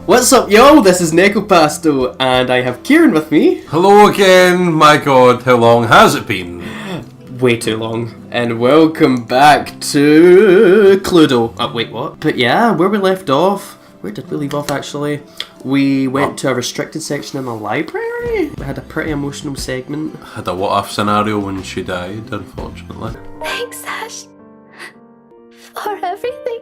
What's up, yo? This is Nekoroth, and I have Kieran with me. Hello again. My God, how long has it been? Way too long. And welcome back to Cluedo. Wait, what? But yeah, where we left off. Where did we leave off, actually? We went to a restricted section in the library. We had a pretty emotional segment. Had a what-if scenario when she died, unfortunately. Thanks, Ash, for everything.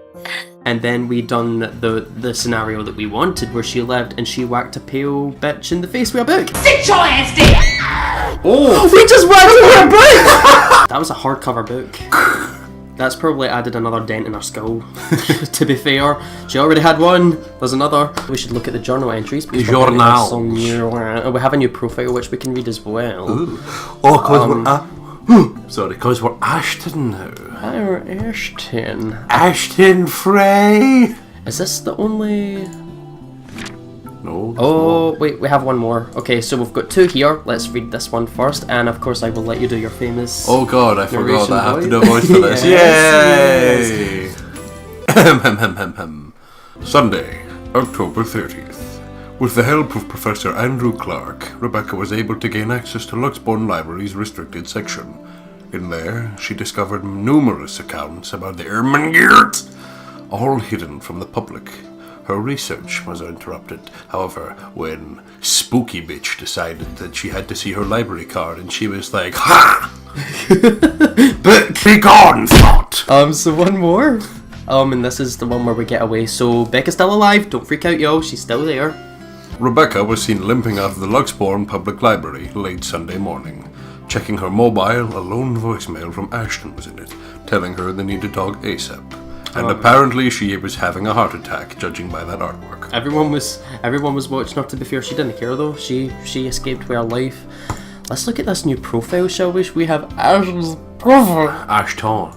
And then we done the scenario that we wanted, where she lived and she whacked a pale bitch in the face with a book. Sit your ass down! Oh, we just whacked her with a book! That was a hardcover book. That's probably added another dent in her skull. To be fair, she already had one. There's another. We should look at the journal entries. Journals. We have a new profile which we can read as well. Ooh. Oh, because we're Ashton now. Our Ashton. Ashton Frey. Is this the only... No. Oh, wait, we have one more. Okay, so we've got two here. Let's read this one first, and of course I will let you do your famous... Oh God, I forgot that I have to do a voice for this. Yes, Yay! Sunday, October 30th. With the help of Professor Andrew Clark, Rebecca was able to gain access to Luxbourne Library's restricted section. In there, she discovered numerous accounts about the Ermengarde, all hidden from the public. Her research was interrupted, however, when Spooky Bitch decided that she had to see her library card, and she was like, "Ha! But be gone, thought!" So one more. And this is the one where we get away. So Becca's still alive. Don't freak out, yo. She's still there. Rebecca was seen limping out of the Luxbourne Public Library late Sunday morning. Checking her mobile, a lone voicemail from Ashton was in it, telling her they need to talk ASAP. And apparently she was having a heart attack, judging by that artwork. Everyone was watching her, to be fair. She didn't care though. She escaped with her life. Let's look at this new profile, shall we? We have Ashton's profile. Ashton.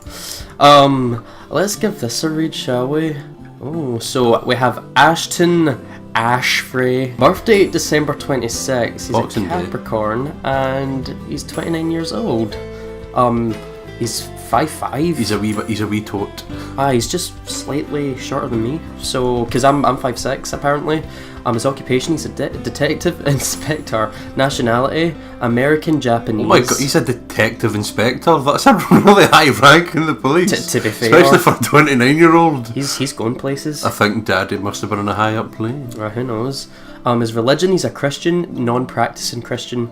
Let's give this a read, shall we? Oh, so we have Ashton Ashfrey. Birthday December 26th. He's Boxing a Capricorn and he's 29 years old. He's 5'5". He's a wee tote. He's just slightly shorter than me. So, because I'm 5'6", apparently. His occupation, he's a detective inspector. Nationality, American Japanese. Oh my God, he's a detective inspector. That's a really high rank in the police. To be fair, especially for a 29-year-old. He's going places. I think Daddy must have been in a high-up plane. Who knows? His religion, he's a Christian, non-practicing Christian.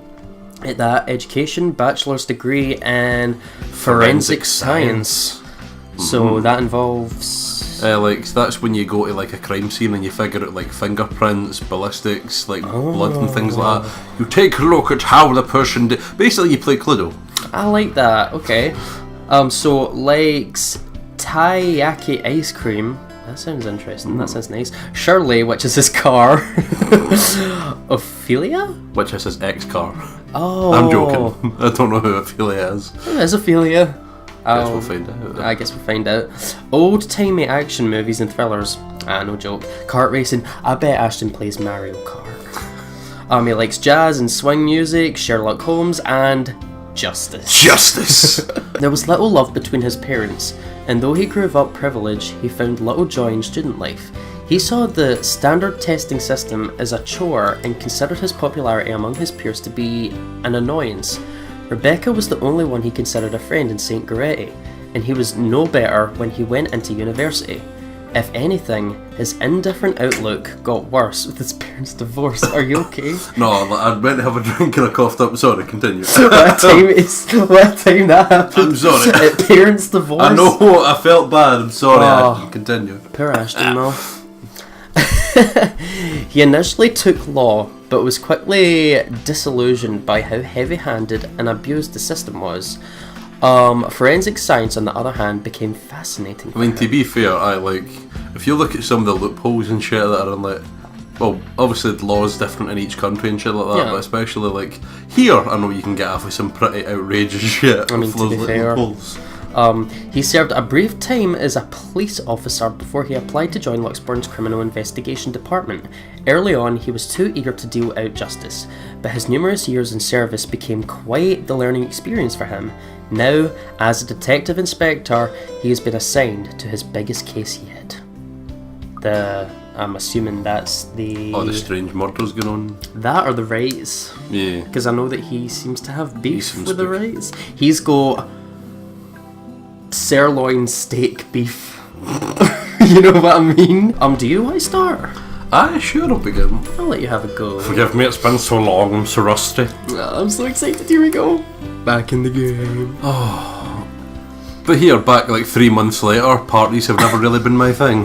At that, education, bachelor's degree in forensic science. So that involves... that's when you go to like a crime scene and you figure out like fingerprints, ballistics, like blood and things like that. You take a look at how the person did. Basically, you play Cluedo. I like that. Okay. So likes taiyaki ice cream. That sounds interesting. That sounds nice. Shirley, which is his car. Ophelia? Which is his ex-car. Oh. I'm joking. I don't know who Ophelia is. Who is Ophelia? Guess we'll find out. I guess we'll find out. Old-timey action movies and thrillers. No joke. Kart racing. I bet Ashton plays Mario Kart. He likes jazz and swing music, Sherlock Holmes, and justice. There was little love between his parents, and though he grew up privileged, he found little joy in student life. He saw the standard testing system as a chore and considered his popularity among his peers to be an annoyance. Rebecca was the only one he considered a friend in St. Goretti, and he was no better when he went into university. If anything, his indifferent outlook got worse with his parents' divorce. Are you okay? No, I meant to have a drink and I coughed up. Sorry, continue. What time that happened? I'm sorry. Parents' divorce. I know, I felt bad. I'm sorry. Continue. Poor Ashton, though. He initially took law, but was quickly disillusioned by how heavy-handed and abused the system was. Forensic science, on the other hand, became fascinating. I mean, to be fair, if you look at some of the loopholes and shit that are in, like, well, obviously the law is different in each country and shit like that, but especially, like, here, I know you can get off with some pretty outrageous shit. I mean, to be fair, he served a brief time as a police officer before he applied to join Luxbourne's Criminal Investigation Department. Early on, he was too eager to deal out justice, but his numerous years in service became quite the learning experience for him. Now, as a detective inspector, he has been assigned to his biggest case yet. The I'm assuming that's the... Oh, the strange murders going on. That or the Wrights. Yeah. Because I know that he seems to have beef seems with the to- Wrights. He's got sirloin steak beef. You know what I mean? Do you want to start? Aye, sure, I'll begin. I'll let you have a go. Forgive me, it's been so long, I'm so rusty. I'm so excited, here we go. Back in the game. But here, back like 3 months later, parties have never really been my thing.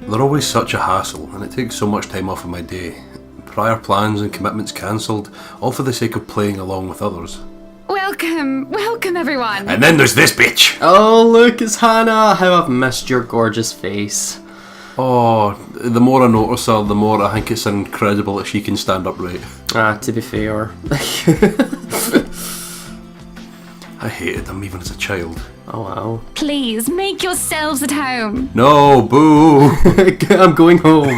They're always such a hassle, and it takes so much time off of my day. Prior plans and commitments cancelled, all for the sake of playing along with others. Welcome everyone. And then there's this bitch! Oh, look, it's Hannah. How I've missed your gorgeous face. Oh, the more I notice her, the more I think it's incredible that she can stand upright. To be fair. I hated them even as a child. Oh, wow. Please make yourselves at home. No, boo! I'm going home.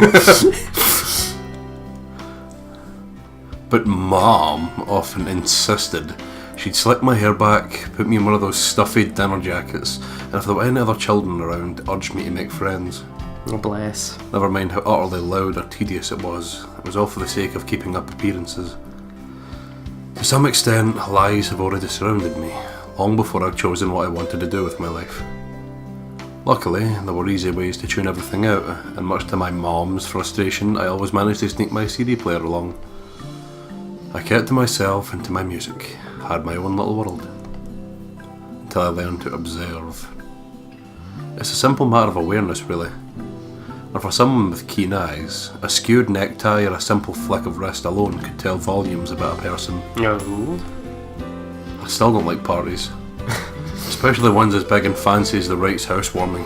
But Mom often insisted she'd slick my hair back, put me in one of those stuffy dinner jackets, and if there were any other children around, urged me to make friends. Oh, bless. Never mind how utterly loud or tedious it was all for the sake of keeping up appearances. To some extent, lies have already surrounded me, long before I'd chosen what I wanted to do with my life. Luckily, there were easy ways to tune everything out, and much to my mom's frustration, I always managed to sneak my CD player along. I kept to myself and to my music, had my own little world, until I learned to observe. It's a simple matter of awareness, really. Or for someone with keen eyes, a skewed necktie or a simple flick of wrist alone could tell volumes about a person. No. I still don't like parties, especially ones as big and fancy as the Wright's housewarming.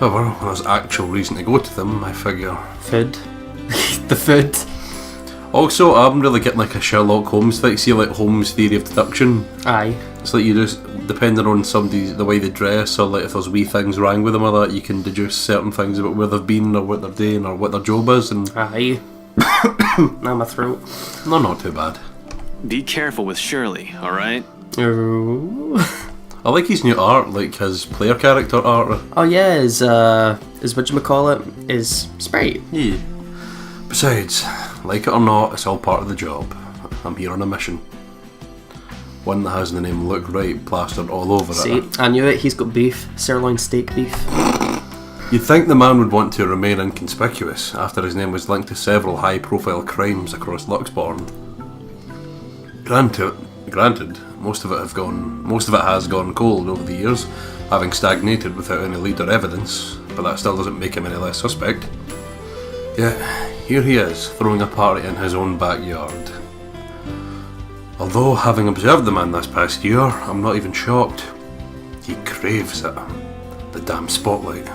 However, when there's actual reason to go to them, I figure. Food. The food. Also, I'm really getting like a Sherlock Holmes thing. See, like Holmes' theory of deduction. Aye. It's like you just, depending on somebody's the way they dress, or like if there's wee things wrong with them or that, you can deduce certain things about where they've been or what they're doing or what their job is. And Aye. Now my throat. they're not too bad. Be careful with Shirley, alright? Oh. I like his new art, like his player character art. Oh yeah, is whatchamacallit, is Sprite. Yeah. Besides, like it or not, it's all part of the job. I'm here on a mission. One that has the name Look Right plastered all over See, it. I knew it, he's got beef. Sirloin steak beef. You'd think the man would want to remain inconspicuous after his name was linked to several high-profile crimes across Luxbourne. Granted, most of it has gone cold over the years, having stagnated without any lead or evidence, but that still doesn't make him any less suspect. Yet, here he is, throwing a party in his own backyard. Although, having observed the man this past year, I'm not even shocked. He craves it. The damn spotlight.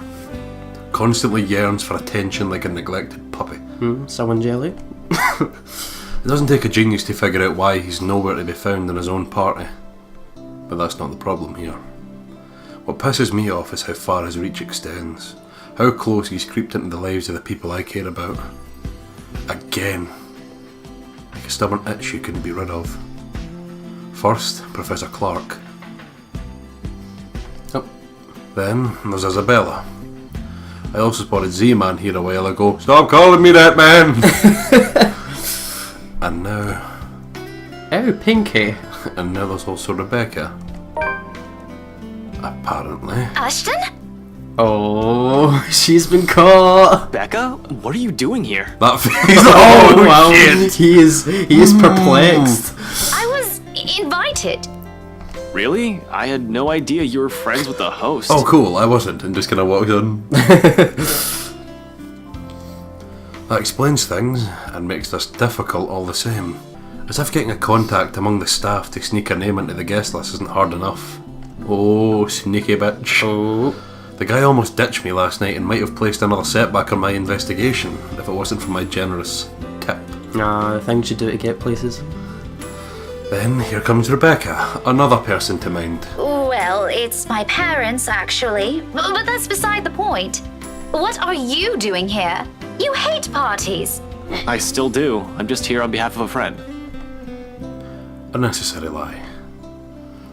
Constantly yearns for attention like a neglected puppy. Someone jelly? It doesn't take a genius to figure out why he's nowhere to be found in his own party. But that's not the problem here. What pisses me off is how far his reach extends. How close he's creeped into the lives of the people I care about. Again. Like a stubborn itch you couldn't be rid of. First, Professor Clark. Oh. Then, there's Isabella. I also spotted Z-Man here a while ago. Stop calling me that, man! And now... Oh, Pinky. And now there's also Rebecca. Apparently. Ashton? Oh, she's been caught. Becca, what are you doing here? That face. Oh, wow. Shit. He is perplexed. I was invited. Really? I had no idea you were friends with the host. Oh, cool. I wasn't, and just kind of walked on. That explains things, and makes this difficult all the same. As if getting a contact among the staff to sneak a name into the guest list isn't hard enough. Oh, sneaky bitch. Oh. The guy almost ditched me last night and might have placed another setback on my investigation if it wasn't for my generous tip. Nah, things you do to get places. Then here comes Rebecca, another person to mind. Well, it's my parents, actually. But that's beside the point. What are you doing here? You hate parties. I still do. I'm just here on behalf of a friend. A necessary lie.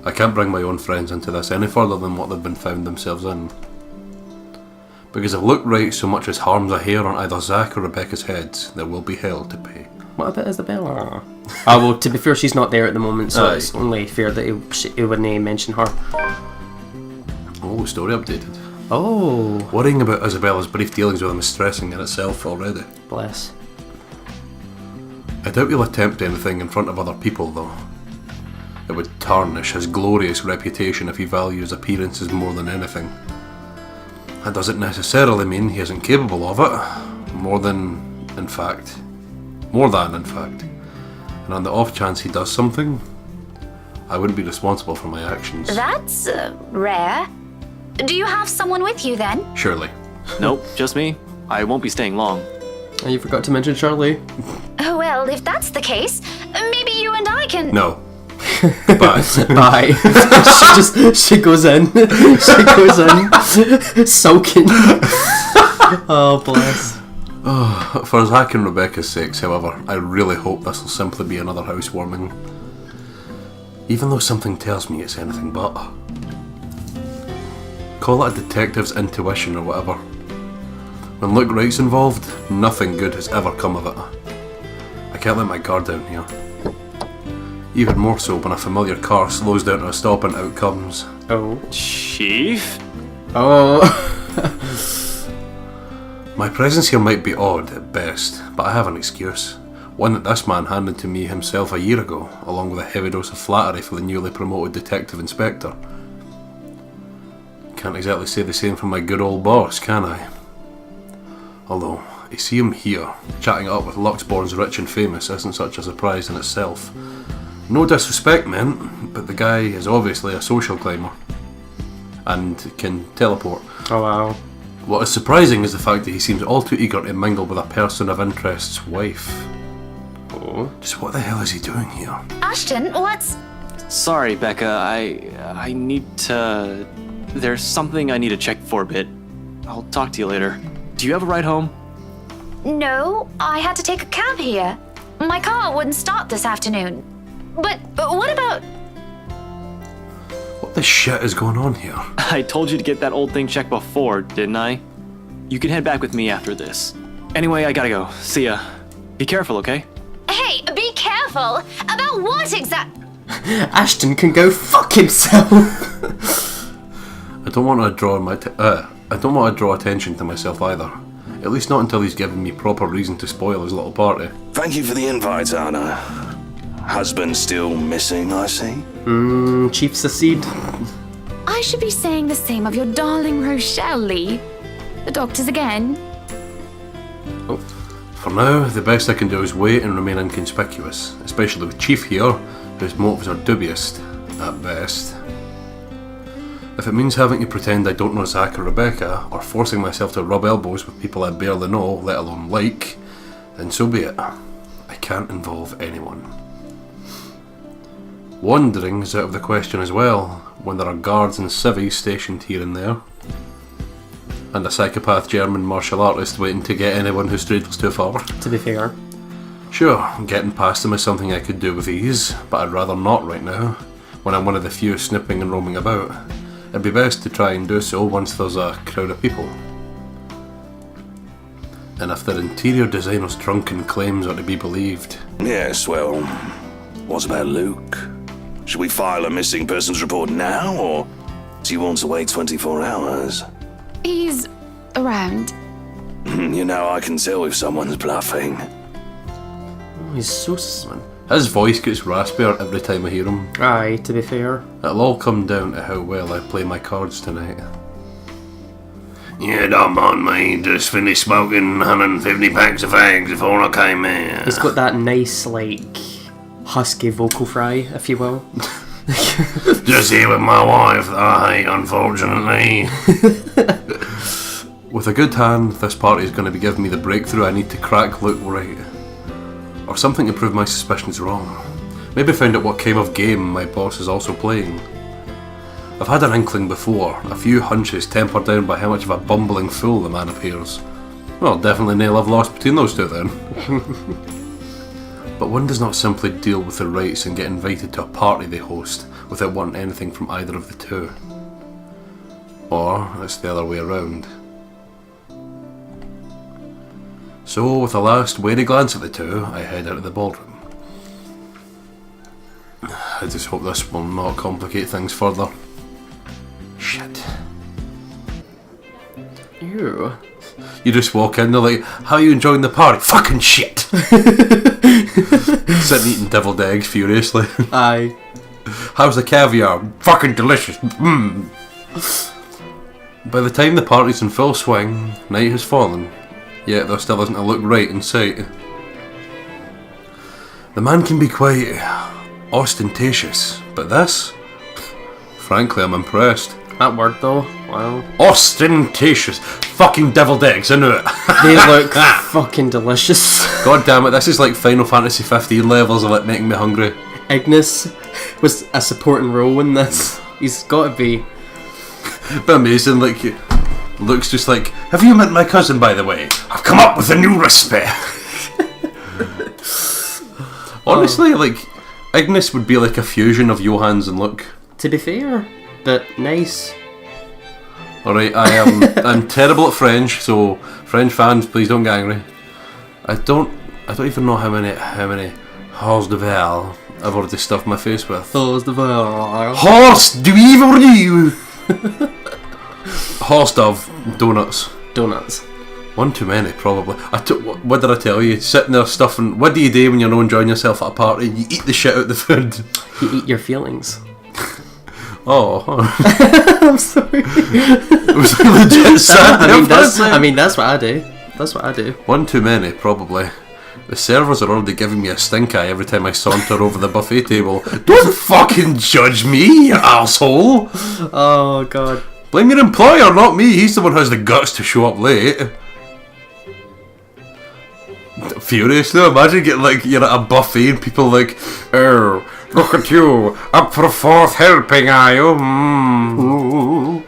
I can't bring my own friends into this any further than what they've been found themselves in. Because if Luke Wright so much as harms a hair on either Zach or Rebecca's heads, there will be hell to pay. What about Isabella? Well, to be fair, she's not there at the moment, so Aye. it's only fair that he wouldn't mention her. Oh, story updated. Oh, Worrying about Isabella's brief dealings with him is stressing in itself already. bless. I doubt he'll attempt anything in front of other people, though. It would tarnish his glorious reputation if he values appearances more than anything. That doesn't necessarily mean he isn't capable of it. More than, in fact. And on the off chance he does something, I wouldn't be responsible for my actions. That's rare. Do you have someone with you then? Surely. Nope, just me. I won't be staying long. And you forgot to mention Charlie. Well, if that's the case, maybe you and I can. No. Goodbye. Bye. she goes in. She goes in. Sulking. Oh, bless. For Zach and Rebecca's sakes, however, I really hope this will simply be another housewarming. Even though something tells me it's anything but. Call it a detective's intuition or whatever. When Luke Wright's involved, nothing good has ever come of it. I can't let my guard down here. Even more so when a familiar car slows down to a stop and out comes. Oh. Chief? Oh. My presence here might be odd at best, but I have an excuse. One that this man handed to me himself a year ago, along with a heavy dose of flattery for the newly promoted detective inspector. Can't exactly say the same for my good old boss, can I? Although, I see him here, chatting it up with Luxborn's rich and famous isn't such a surprise in itself. No disrespect meant, but the guy is obviously a social climber. And can teleport. Oh, wow. What is surprising is the fact that he seems all too eager to mingle with a person of interest's wife. Oh. Just what the hell is he doing here? Ashton, what's. Sorry, Becca. I need to... There's something I need to check for a bit. I'll talk to you later. Do you have a ride home? No, I had to take a cab here. My car wouldn't start this afternoon. But what about. What the shit is going on here? I told you to get that old thing checked before, didn't I? You can head back with me after this. Anyway, I gotta go. See ya. Be careful, okay? Hey, be careful! About what Ashton can go fuck himself. I don't want to draw attention to myself either. At least not until he's given me proper reason to spoil his little party. Thank you for the invite, Anna. Husband still missing, I see. Chief secede. I should be saying the same of your darling Rochelle, Lee. The doctors again. For now, the best I can do is wait and remain inconspicuous, especially with Chief here, whose motives are dubious, at best. If it means having to pretend I don't know Zach or Rebecca, or forcing myself to rub elbows with people I barely know, let alone like, then so be it. I can't involve anyone. Wandering is out of the question as well, when there are guards and civvies stationed here and there. And a psychopath German martial artist waiting to get anyone who straddles too far. To be fair. Sure, getting past them is something I could do with ease, but I'd rather not right now, when I'm one of the few snooping and roaming about. It'd be best to try and do so once there's a crowd of people. And if their interior designer's drunken claims are to be believed. Yes, well, what about Luke? Should we file a missing persons report now, or do you want to wait 24 hours? He's around. You know, I can tell if someone's bluffing. Oh, he's so... His voice gets raspier every time I hear him. Aye, to be fair. It'll all come down to how well I play my cards tonight. You don't mind me, just finished smoking 150 packs of fags before I came in. He's got that nice, like, husky vocal fry, if you will. Just here with my wife that I hate, unfortunately. With a good hand, this party is going to be giving me the breakthrough I need to crack Luke Wright. Or something to prove my suspicions wrong. Maybe find out what kind of game my boss is also playing. I've had an inkling before, a few hunches tempered down by how much of a bumbling fool the man appears. Well, definitely no love lost between those two then. But one does not simply deal with the Wrights and get invited to a party they host without wanting anything from either of the two. Or it's the other way around. So, with a last wary glance at the two, I head out of the ballroom. I just hope this will not complicate things further. Shit. Ew. You just walk in, they're like, how are you enjoying the party? Fucking shit! Sitting eating deviled eggs furiously. Aye. How's the caviar? Fucking delicious. Mmm. By the time the party's in full swing, night has fallen, yet there still isn't a look right in sight. The man can be quite ostentatious, but this? Frankly, I'm impressed. That word though, wow. Ostentatious. Fucking deviled eggs, I knew it. They look fucking delicious. God damn it, this is like Final Fantasy 15 levels of it making me hungry. Ignis was a supporting role in this. He's gotta be. But amazing, like, looks just like, have you met my cousin, by the way? I've come up with a new recipe. Honestly, like, Ignis would be like a fusion of Johans and Luke. To be fair, but nice. Alright, I'm terrible at French, so French fans, please don't get angry. I don't even know how many horse de val I've already stuffed my face with. Those the Horse de vivre. Horse dove donuts. donuts. One too many, probably. What did I tell you? Sitting there stuffing. What do you do when you're not enjoying yourself at a party? You eat the shit out the food. You eat your feelings. Oh, I'm sorry. it was legit sad. I mean, that's what I do. That's what I do. One too many, probably. The servers are already giving me a stink eye every time I saunter over the buffet table. Don't fucking judge me, you asshole! Oh god. Blame your employer, not me. He's the one who has the guts to show up late. Furious though. Imagine getting like you're at a buffet and people like, oh, look at you, up for a fourth helping, are you? Mm.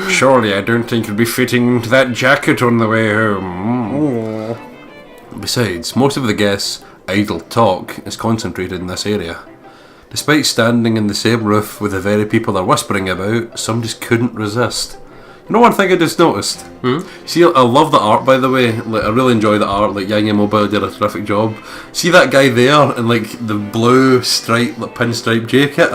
Surely I don't think you'll be fitting into that jacket on the way home. Besides, most of the guests' idle talk is concentrated in this area. Despite standing in the same roof with the very people they're whispering about, some just couldn't resist. You know one thing I just noticed? See, I love the art, by the way. Like, I really enjoy the art. Like, Yang Mobile did a terrific job. See that guy there in like the blue stripe, like pinstripe jacket?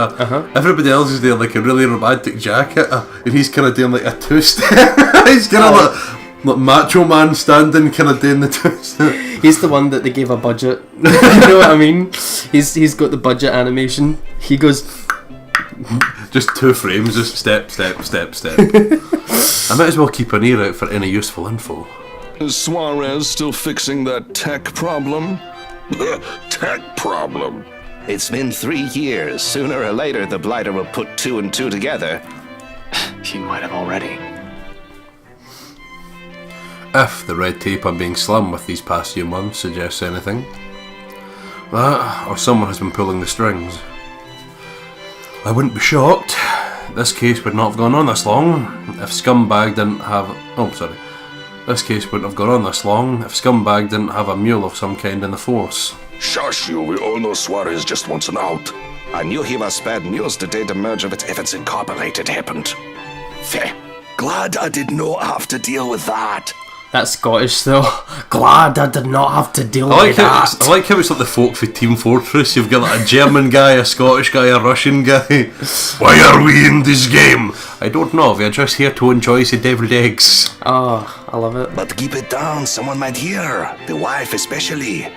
Everybody else is there like a really romantic jacket, and he's kind of doing like a two-step. He's kind of like macho man standing, kind of doing the two-step. He's the one that they gave a budget. You know what I mean? He's got the budget animation. He goes just 2 frames, just step, step, step, step. I might as well keep an ear out for any useful info. Is Suarez still fixing that tech problem? Tech problem? It's been 3 years. Sooner or later, the Blighter will put 2 and 2 together. He might have already. If the red tape I'm being slammed with these past few months suggests anything. That, or someone has been pulling the strings. I wouldn't be shocked. This case would not have gone on this long if Scumbag didn't have... Oh, sorry. This case wouldn't have gone on this long if Scumbag didn't have a mule of some kind in the force. Shush you, we all know Suarez just wants an out. I knew he was bad news the day the merger with Evans Incorporated happened. Fair. Glad I did not have to deal with that. That's Scottish though. Glad I did not have to deal with that. I like how it's like the folk for Team Fortress. You've got like a German guy, a Scottish guy, a Russian guy. Why are we in this game? I don't know. We are just here to enjoy the deviled eggs. Oh, I love it. But keep it down, someone might hear. The wife especially.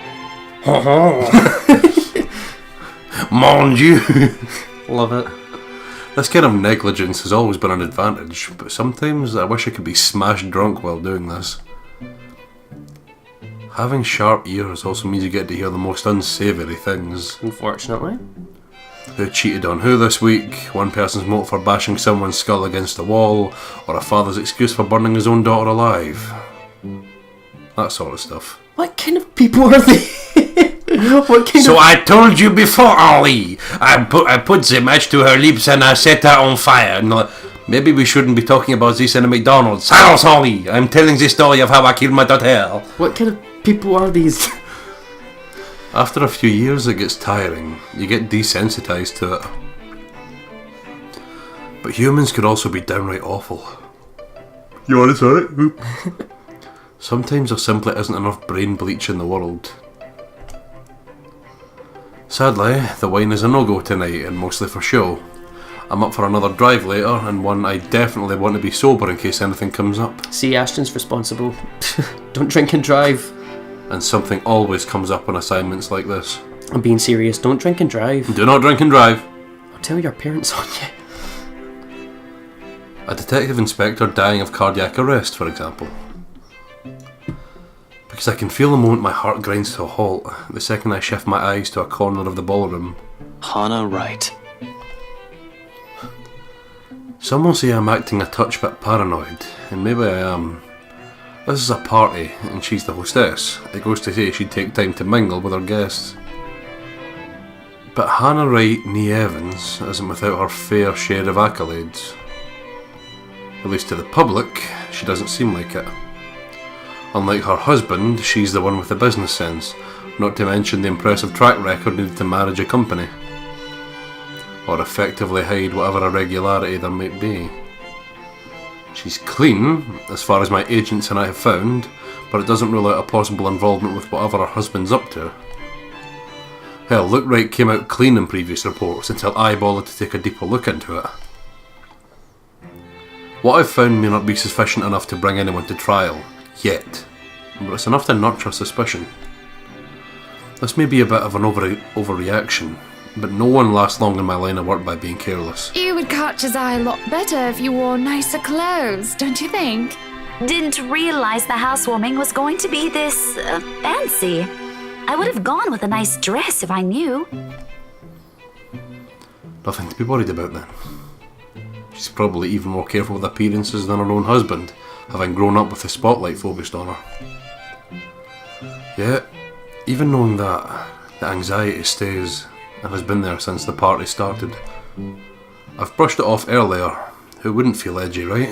Mon Dieu. Love it. This kind of negligence has always been an advantage, but sometimes I wish I could be smashed drunk while doing this. Having sharp ears also means you get to hear the most unsavoury things. Unfortunately. Who cheated on who this week, one person's motive for bashing someone's skull against a wall, or a father's excuse for burning his own daughter alive. That sort of stuff. What kind of people are they? So I told you before, Ollie. I put the match to her lips and I set her on fire. No, maybe we shouldn't be talking about this in a McDonald's. Silence, Ollie. I'm telling the story of how I killed my daughter. What kind of people are these? After a few years, it gets tiring. You get desensitized to it. But humans could also be downright awful. You want it, sorry? Sometimes there simply isn't enough brain bleach in the world. Sadly, the wine is a no-go tonight, and mostly for show. I'm up for another drive later, and one I definitely want to be sober in case anything comes up. See, Ashton's responsible. Don't drink and drive. And something always comes up on assignments like this. I'm being serious, don't drink and drive. Do not drink and drive. I'll tell your parents on you. A detective inspector dying of cardiac arrest, for example. Because I can feel the moment my heart grinds to a halt, the second I shift my eyes to a corner of the ballroom. Hannah Wright. Some will say I'm acting a touch bit paranoid, and maybe I am. This is a party, and she's the hostess. It goes to say she'd take time to mingle with her guests. But Hannah Wright Nee Evans isn't without her fair share of accolades. At least to the public, she doesn't seem like it. Unlike her husband, she's the one with the business sense, not to mention the impressive track record needed to manage a company. Or effectively hide whatever irregularity there might be. She's clean, as far as my agents and I have found, but it doesn't rule out a possible involvement with whatever her husband's up to. Hell, Luke Wright came out clean in previous reports until I bothered to take a deeper look into it. What I've found may not be sufficient enough to bring anyone to trial, yet, but it's enough to nurture suspicion. This may be a bit of an overreaction, but no one lasts long in my line of work by being careless. You would catch his eye a lot better if you wore nicer clothes, don't you think? Didn't realize the housewarming was going to be this fancy. I would have gone with a nice dress if I knew. Nothing to be worried about then. She's probably even more careful with appearances than her own husband, having grown up with the spotlight focused on her. Yet, even knowing that, the anxiety stays and has been there since the party started. I've brushed it off earlier. Who wouldn't feel edgy, right?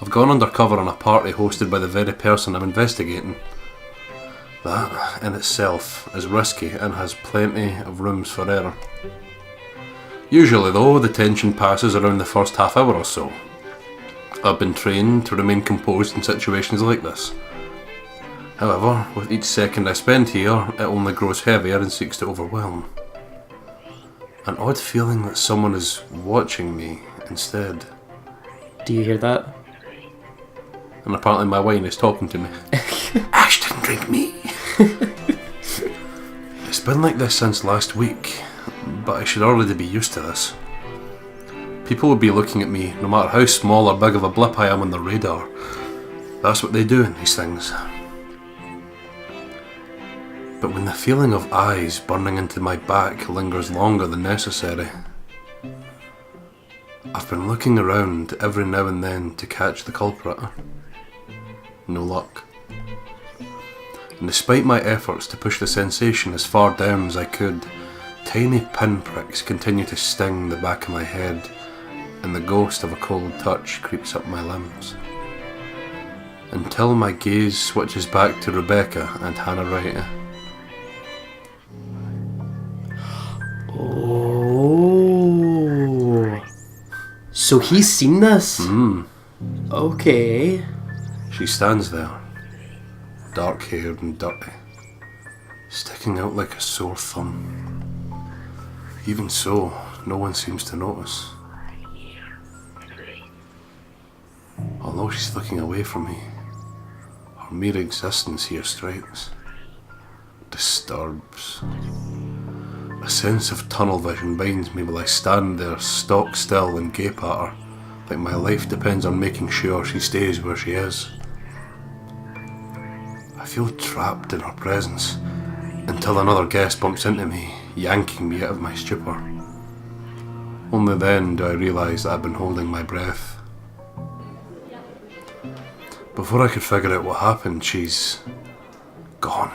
I've gone undercover on a party hosted by the very person I'm investigating. That, in itself, is risky and has plenty of rooms for error. Usually though, the tension passes around the first half hour or so. I've been trained to remain composed in situations like this. However, with each second I spend here, it only grows heavier and seeks to overwhelm. An odd feeling that someone is watching me instead. Do you hear that? And apparently my wine is talking to me. Ashton, drink me! It's been like this since last week, but I should already be used to this. People would be looking at me no matter how small or big of a blip I am on the radar. That's what they do in these things. But when the feeling of eyes burning into my back lingers longer than necessary, I've been looking around every now and then to catch the culprit. No luck. And despite my efforts to push the sensation as far down as I could, tiny pinpricks continue to sting the back of my head, and the ghost of a cold touch creeps up my limbs. Until my gaze switches back to Rebecca and Hannah Wright. Oh. So he's seen this? Okay. She stands there, dark-haired and dirty, sticking out like a sore thumb. Even so, no one seems to notice. Although she's looking away from me, her mere existence here strikes, disturbs. A sense of tunnel vision binds me while I stand there stock still and gape at her, like my life depends on making sure she stays where she is. I feel trapped in her presence, until another guest bumps into me, yanking me out of my stupor. Only then do I realise that I've been holding my breath. Before I could figure out what happened, she's gone.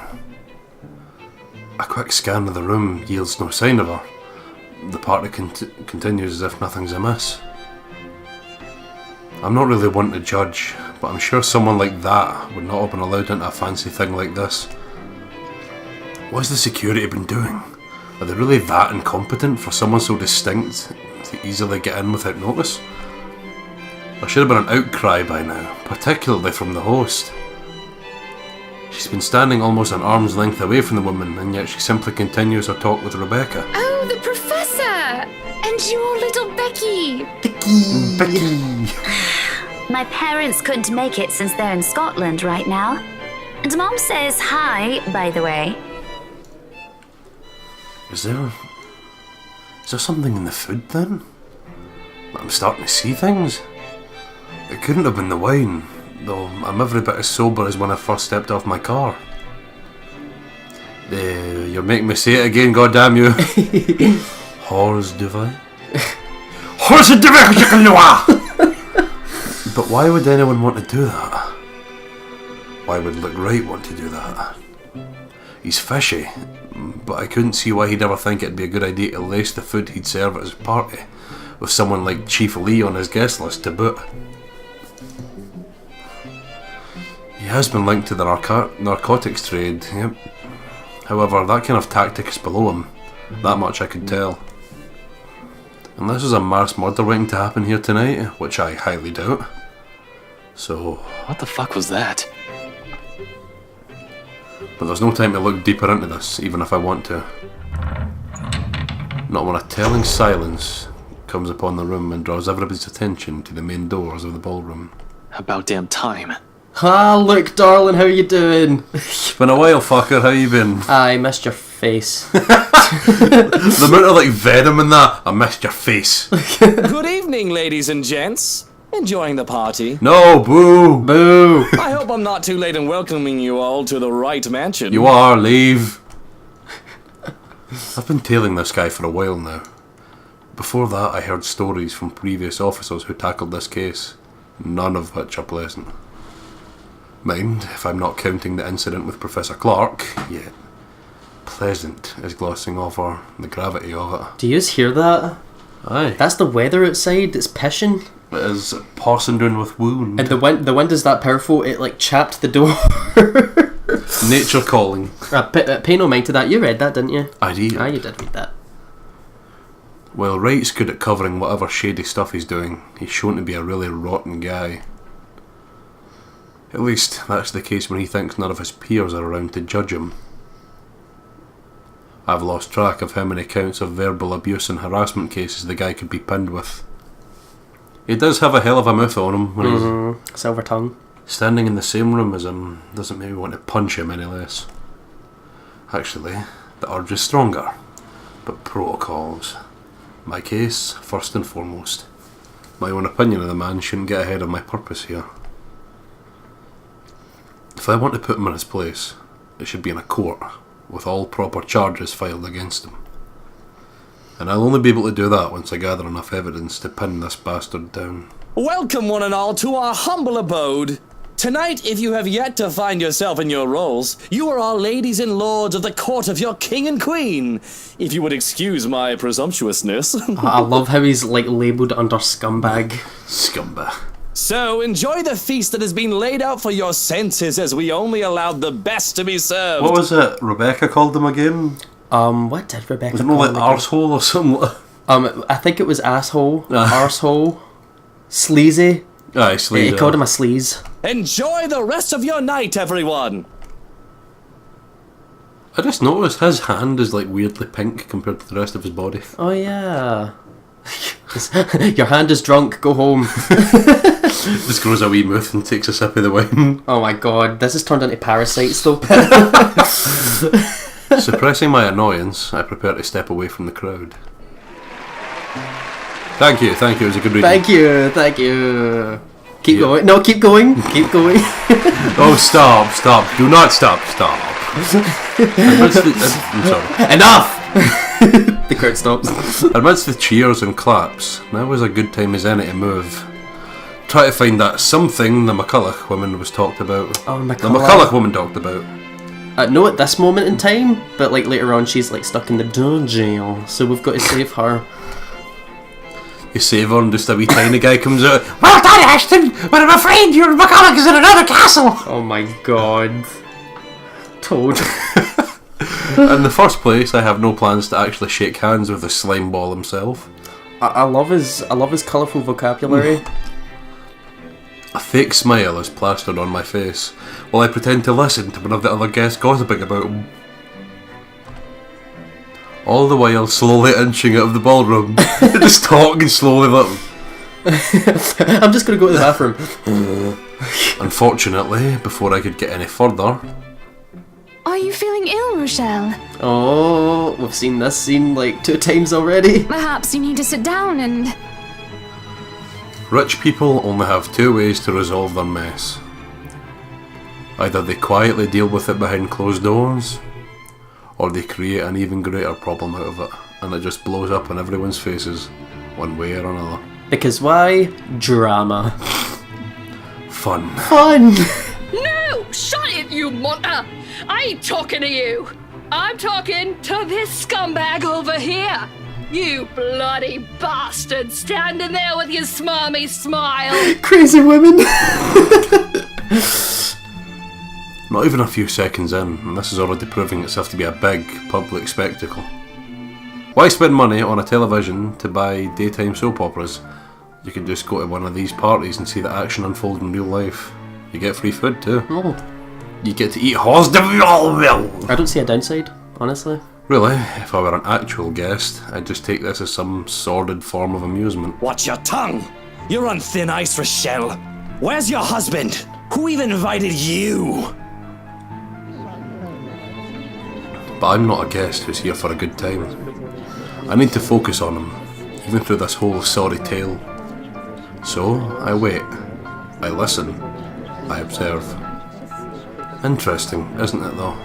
A quick scan of the room yields no sign of her. The party continues as if nothing's amiss. I'm not really one to judge, but I'm sure someone like that would not have been allowed into a fancy thing like this. What has the security been doing? Are they really that incompetent for someone so distinct to easily get in without notice? There should have been an outcry by now, particularly from the host. She's been standing almost an arm's length away from the woman, and yet she simply continues her talk with Rebecca. Oh, the professor! And your little Becky! Becky! My parents couldn't make it since they're in Scotland right now. And Mom says hi, by the way. Is there something in the food then? I'm starting to see things. It couldn't have been the wine, though I'm every bit as sober as when I first stepped off my car. You're making me say it again, goddamn you. Hors de vin? Hors de vin! But why would anyone want to do that? Why would Luke Wright want to do that? He's fishy, but I couldn't see why he'd ever think it'd be a good idea to lace the food he'd serve at his party with someone like Chief Lee on his guest list to boot. He has been linked to the narcotics trade, yep. However, that kind of tactic is below him. That much I could tell. Unless there's a mass murder waiting to happen here tonight, which I highly doubt. So... What the fuck was that? But there's no time to look deeper into this, even if I want to. Not when a telling silence comes upon the room and draws everybody's attention to the main doors of the ballroom. About damn time. Ah, look, darling, how you doing? It's been a while, fucker, how you been? I missed your face. The amount of, like, venom in that, I missed your face. Good evening, ladies and gents. Enjoying the party? No, boo! Boo! I hope I'm not too late in welcoming you all to the right mansion. You are, leave. I've been tailing this guy for a while now. Before that, I heard stories from previous officers who tackled this case, none of which are pleasant. Mind, if I'm not counting the incident with Professor Clark, yet pleasant is glossing over the gravity of it. Do you hear that? Aye. That's the weather outside, it's pissing. It is passing down with wound. And the wind is that powerful, it like chapped the door. Nature calling. Pay no mind to that, you read that, didn't you? I did. Ah, you did read that. Well, Wright's good at covering whatever shady stuff he's doing. He's shown to be a really rotten guy. At least, that's the case when he thinks none of his peers are around to judge him. I've lost track of how many counts of verbal abuse and harassment cases the guy could be pinned with. He does have a hell of a mouth on him when he's Silver tongue. standing in the same room as him. Doesn't make me want to punch him any less. Actually, the urge is stronger. But protocols. My case, first and foremost. My own opinion of the man shouldn't get ahead of my purpose here. If I want to put him in his place, it should be in a court, with all proper charges filed against him. And I'll only be able to do that once I gather enough evidence to pin this bastard down. Welcome, one and all, to our humble abode. Tonight, if you have yet to find yourself in your roles, you are our ladies and lords of the court of your king and queen. If you would excuse my presumptuousness. I love how he's like labelled under scumbag. Scumbag. So, enjoy the feast that has been laid out for your senses as we only allowed the best to be served. What was it Rebecca called him again? What did Rebecca Was it more call like him again? arsehole or something? I think it was asshole, arsehole, sleazy. Aye, sleaze. He called him a sleaze. Enjoy the rest of your night, everyone. I just noticed his hand is like weirdly pink compared to the rest of his body. Oh yeah. Your hand is drunk, go home. Just grows a wee mouth and takes a sip of the wine. Oh my god, this has turned into Parasites though. Suppressing my annoyance, I prepare to step away from the crowd. Thank you, it was a good reading. Thank you. Keep going. No, keep going. Keep going. Oh, stop. Do not stop. I'm sorry. Enough! The crowd stops. Amidst the cheers and claps, now was a good time as any to move. Try to find that something the McCulloch woman was talked about. Oh, The McCulloch. McCulloch woman talked about. No, at this moment in time, but like later on, she's like stuck in the dungeon, so we've got to save her. You save her and just a wee tiny guy comes out. Well done, Ashton, but I'm afraid your McCulloch is in another castle. Oh my god. Toad. In the first place, I have no plans to actually shake hands with the slime ball himself. I love his colourful vocabulary. A fake smile is plastered on my face, while I pretend to listen to one of the other guests gossiping about him. All the while slowly inching out of the ballroom, just talking slowly like... I'm just gonna go to the bathroom. Unfortunately, before I could get any further... Are you feeling ill, Rochelle? Oh, we've seen this scene like 2 times already. Perhaps you need to sit down and... Rich people only have 2 ways to resolve their mess. Either they quietly deal with it behind closed doors, or they create an even greater problem out of it, and it just blows up in everyone's faces, one way or another. Because why? Drama. Fun. Fun! No! Shut it, you monster! I ain't talking to you! I'm talking to this scumbag over here! You bloody bastard standing there with your smarmy smile! Crazy women! Not even a few seconds in, and this is already proving itself to be a big, public spectacle. Why spend money on a television to buy daytime soap operas? You could just go to one of these parties and see the action unfold in real life. You get free food too. Oh. You get to eat horse de I don't see a downside, honestly. Really, if I were an actual guest, I'd just take this as some sordid form of amusement. Watch your tongue! You're on thin ice, Rochelle. Where's your husband? Who even invited you? But I'm not a guest who's here for a good time. I need to focus on him, even through this whole sorry tale. So, I wait. I listen. I observe. Interesting, isn't it though?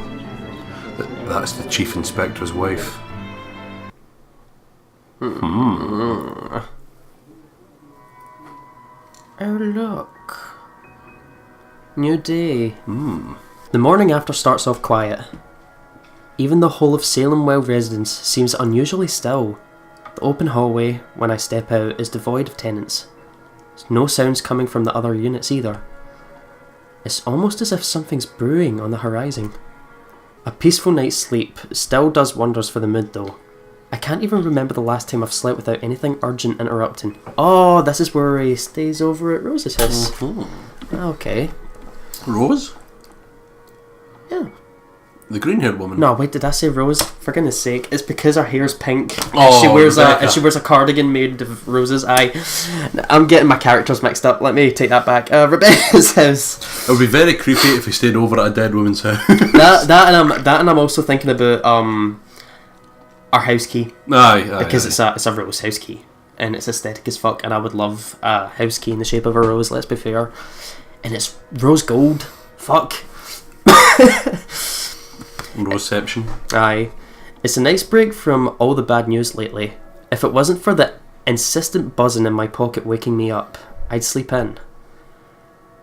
That's the Chief Inspector's wife. Oh look. New day. The morning after starts off quiet. Even the whole of Salem Well residence seems unusually still. The open hallway, when I step out, is devoid of tenants. There's no sounds coming from the other units either. It's almost as if something's brewing on the horizon. A peaceful night's sleep still does wonders for the mood though. I can't even remember the last time I've slept without anything urgent interrupting. Oh, this is where he stays over at Rose's house. Okay. Rose? Yeah. The green-haired woman? No, wait, did I say Rose? For goodness sake, it's because her hair's pink. Oh, she wears Rebecca. she wears a cardigan made of roses. I'm getting my characters mixed up. Let me take that back. Rebecca's house. It would be very creepy if he stayed over at a dead woman's house. that and I'm also thinking about our house key. Aye, Because it's a rose house key. And it's aesthetic as fuck, and I would love a house key in the shape of a rose, let's be fair. And it's rose gold. Fuck. Roseception. Aye. It's a nice break from all the bad news lately. If it wasn't for the insistent buzzing in my pocket waking me up, I'd sleep in.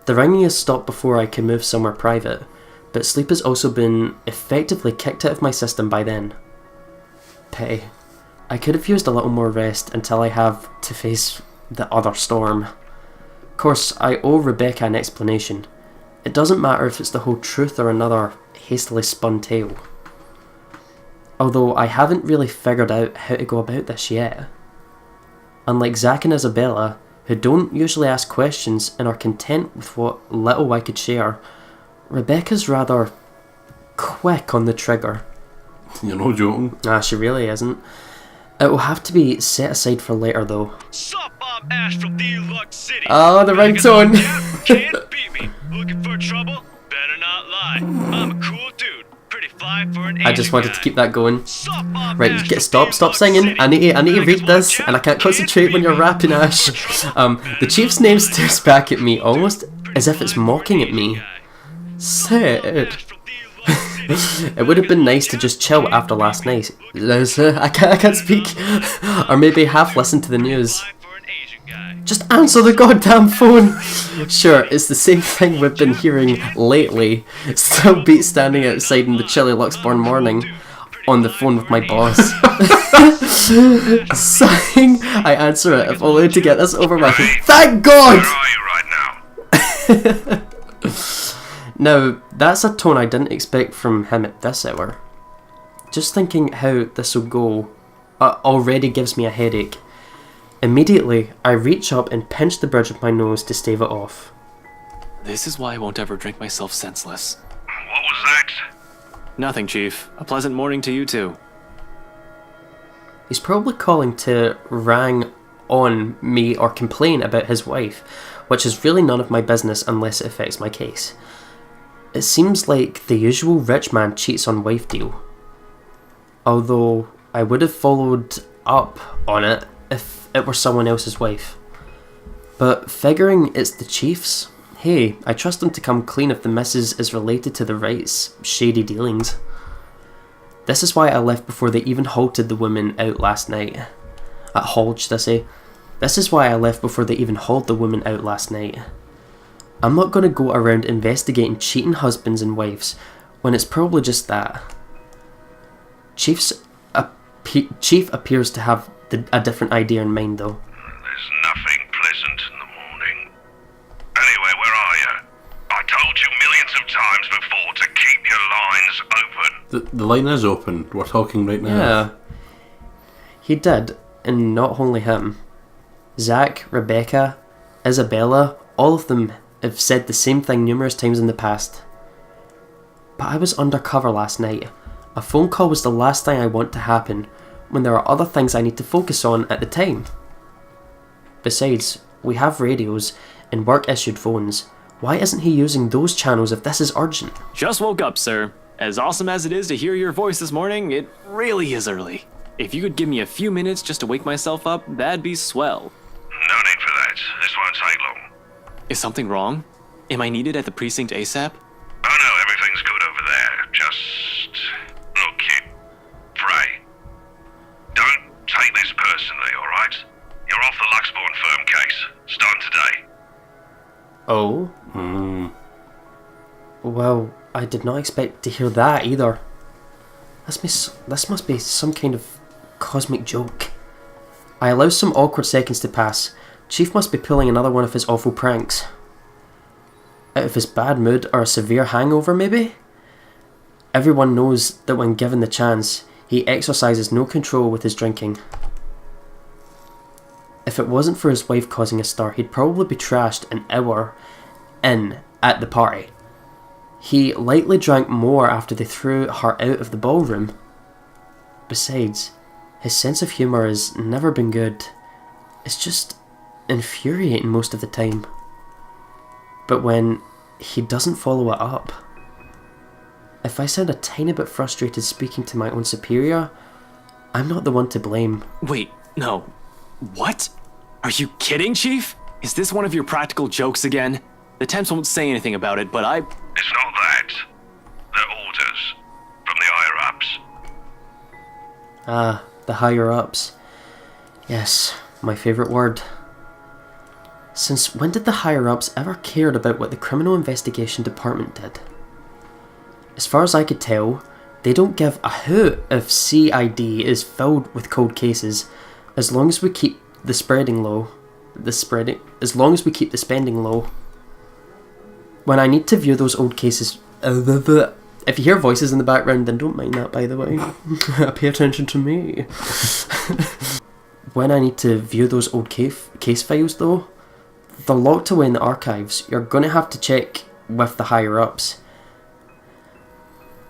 The ringing has stopped before I can move somewhere private, but sleep has also been effectively kicked out of my system by then. Pity. I could have used a little more rest until I have to face the other storm. Of course, I owe Rebecca an explanation. It doesn't matter if it's the whole truth or another hastily spun tale. Although I haven't really figured out how to go about this yet. Unlike Zach and Isabella, who don't usually ask questions and are content with what little I could share, Rebecca's rather quick on the trigger. You're no joking. She really isn't. It will have to be set aside for later though. Sup, I'm Ash from Deluxe City. Oh, the ringtone! Can't beat me. Looking for trouble? Better not lie. I'm a cool dude. Pretty fly for an Asian I just wanted to guy. keep that going. Sup, I'm Right, Ash get from stop Deluxe singing. City. I need to read this, and I can't concentrate when you're rapping, Ash. The chief's name stares back at me, almost as if it's mocking at me. Sad. It would have been nice to just chill after last night. I can't speak. Or maybe half listen to the news. Just answer the goddamn phone! Sure, it's the same thing we've been hearing lately. Still beat standing outside in the chilly Luxburn morning on the phone with my boss. Sighing, I answer it, if only to get this over with. Thank God! Where are you right now? Now, that's a tone I didn't expect from him at this hour. Just thinking how this will go already gives me a headache. Immediately, I reach up and pinch the bridge of my nose to stave it off. This is why I won't ever drink myself senseless. What was that? Nothing, Chief. A pleasant morning to you too. He's probably calling to rang on me or complain about his wife, which is really none of my business unless it affects my case. It seems like the usual rich man cheats on wife deal. Although I would have followed up on it if it were someone else's wife. But figuring it's the chief's, hey, I trust him to come clean if the missus is related to the right's shady dealings. This is why I left before they even halted the woman out last night. This is why I left before they even hauled the woman out last night. I'm not going to go around investigating cheating husbands and wives when it's probably just that. Chief appears to have a different idea in mind though. There's nothing pleasant in the morning. Anyway, where are you? I told you millions of times before to keep your lines open. The line is open. We're talking right now. Yeah. He did, and not only him. Zach, Rebecca, Isabella, all of them have said the same thing numerous times in the past. But I was undercover last night. A phone call was the last thing I want to happen when there are other things I need to focus on at the time. Besides, we have radios and work-issued phones. Why isn't he using those channels if this is urgent? Just woke up, sir. As awesome as it is to hear your voice this morning, it really is early. If you could give me a few minutes just to wake myself up, that'd be swell. No need for that. This won't take long. Is something wrong? Am I needed at the precinct ASAP? Oh no, everything's good over there. Just... look, kid. Pray. Don't take this personally, alright? You're off the Luxborn firm case. Starting today. Oh? Well, I did not expect to hear that either. This must be some kind of cosmic joke. I allow some awkward seconds to pass. Chief must be pulling another one of his awful pranks. Out of his bad mood or a severe hangover, maybe? Everyone knows that when given the chance, he exercises no control with his drinking. If it wasn't for his wife causing a stir, he'd probably be trashed an hour in at the party. He likely drank more after they threw her out of the ballroom. Besides, his sense of humour has never been good. It's just infuriating most of the time. But when he doesn't follow it up, if I sound a tiny bit frustrated speaking to my own superior, I'm not the one to blame. Wait, no. What? Are you kidding, Chief? Is this one of your practical jokes again? The Temps won't say anything about it, but It's not that. They're orders. From the higher-ups. Ah, the higher-ups. Yes, my favourite word. Since when did the higher-ups ever cared about what the Criminal Investigation Department did? As far as I could tell, they don't give a hoot if CID is filled with cold cases, as long as we keep the spending low. When I need to view those old cases... If you hear voices in the background, then don't mind that, by the way. Pay attention to me. When I need to view those old case files, though, they're locked away in the archives. You're going to have to check with the higher-ups.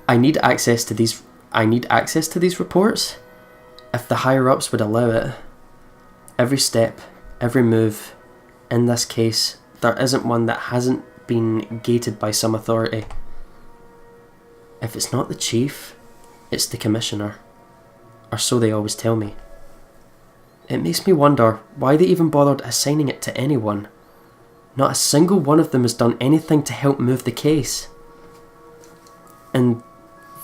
I need access to these reports. If the higher-ups would allow it. Every step, every move, in this case, there isn't one that hasn't been gated by some authority. If it's not the chief, it's the commissioner. Or so they always tell me. It makes me wonder why they even bothered assigning it to anyone. Not a single one of them has done anything to help move the case. And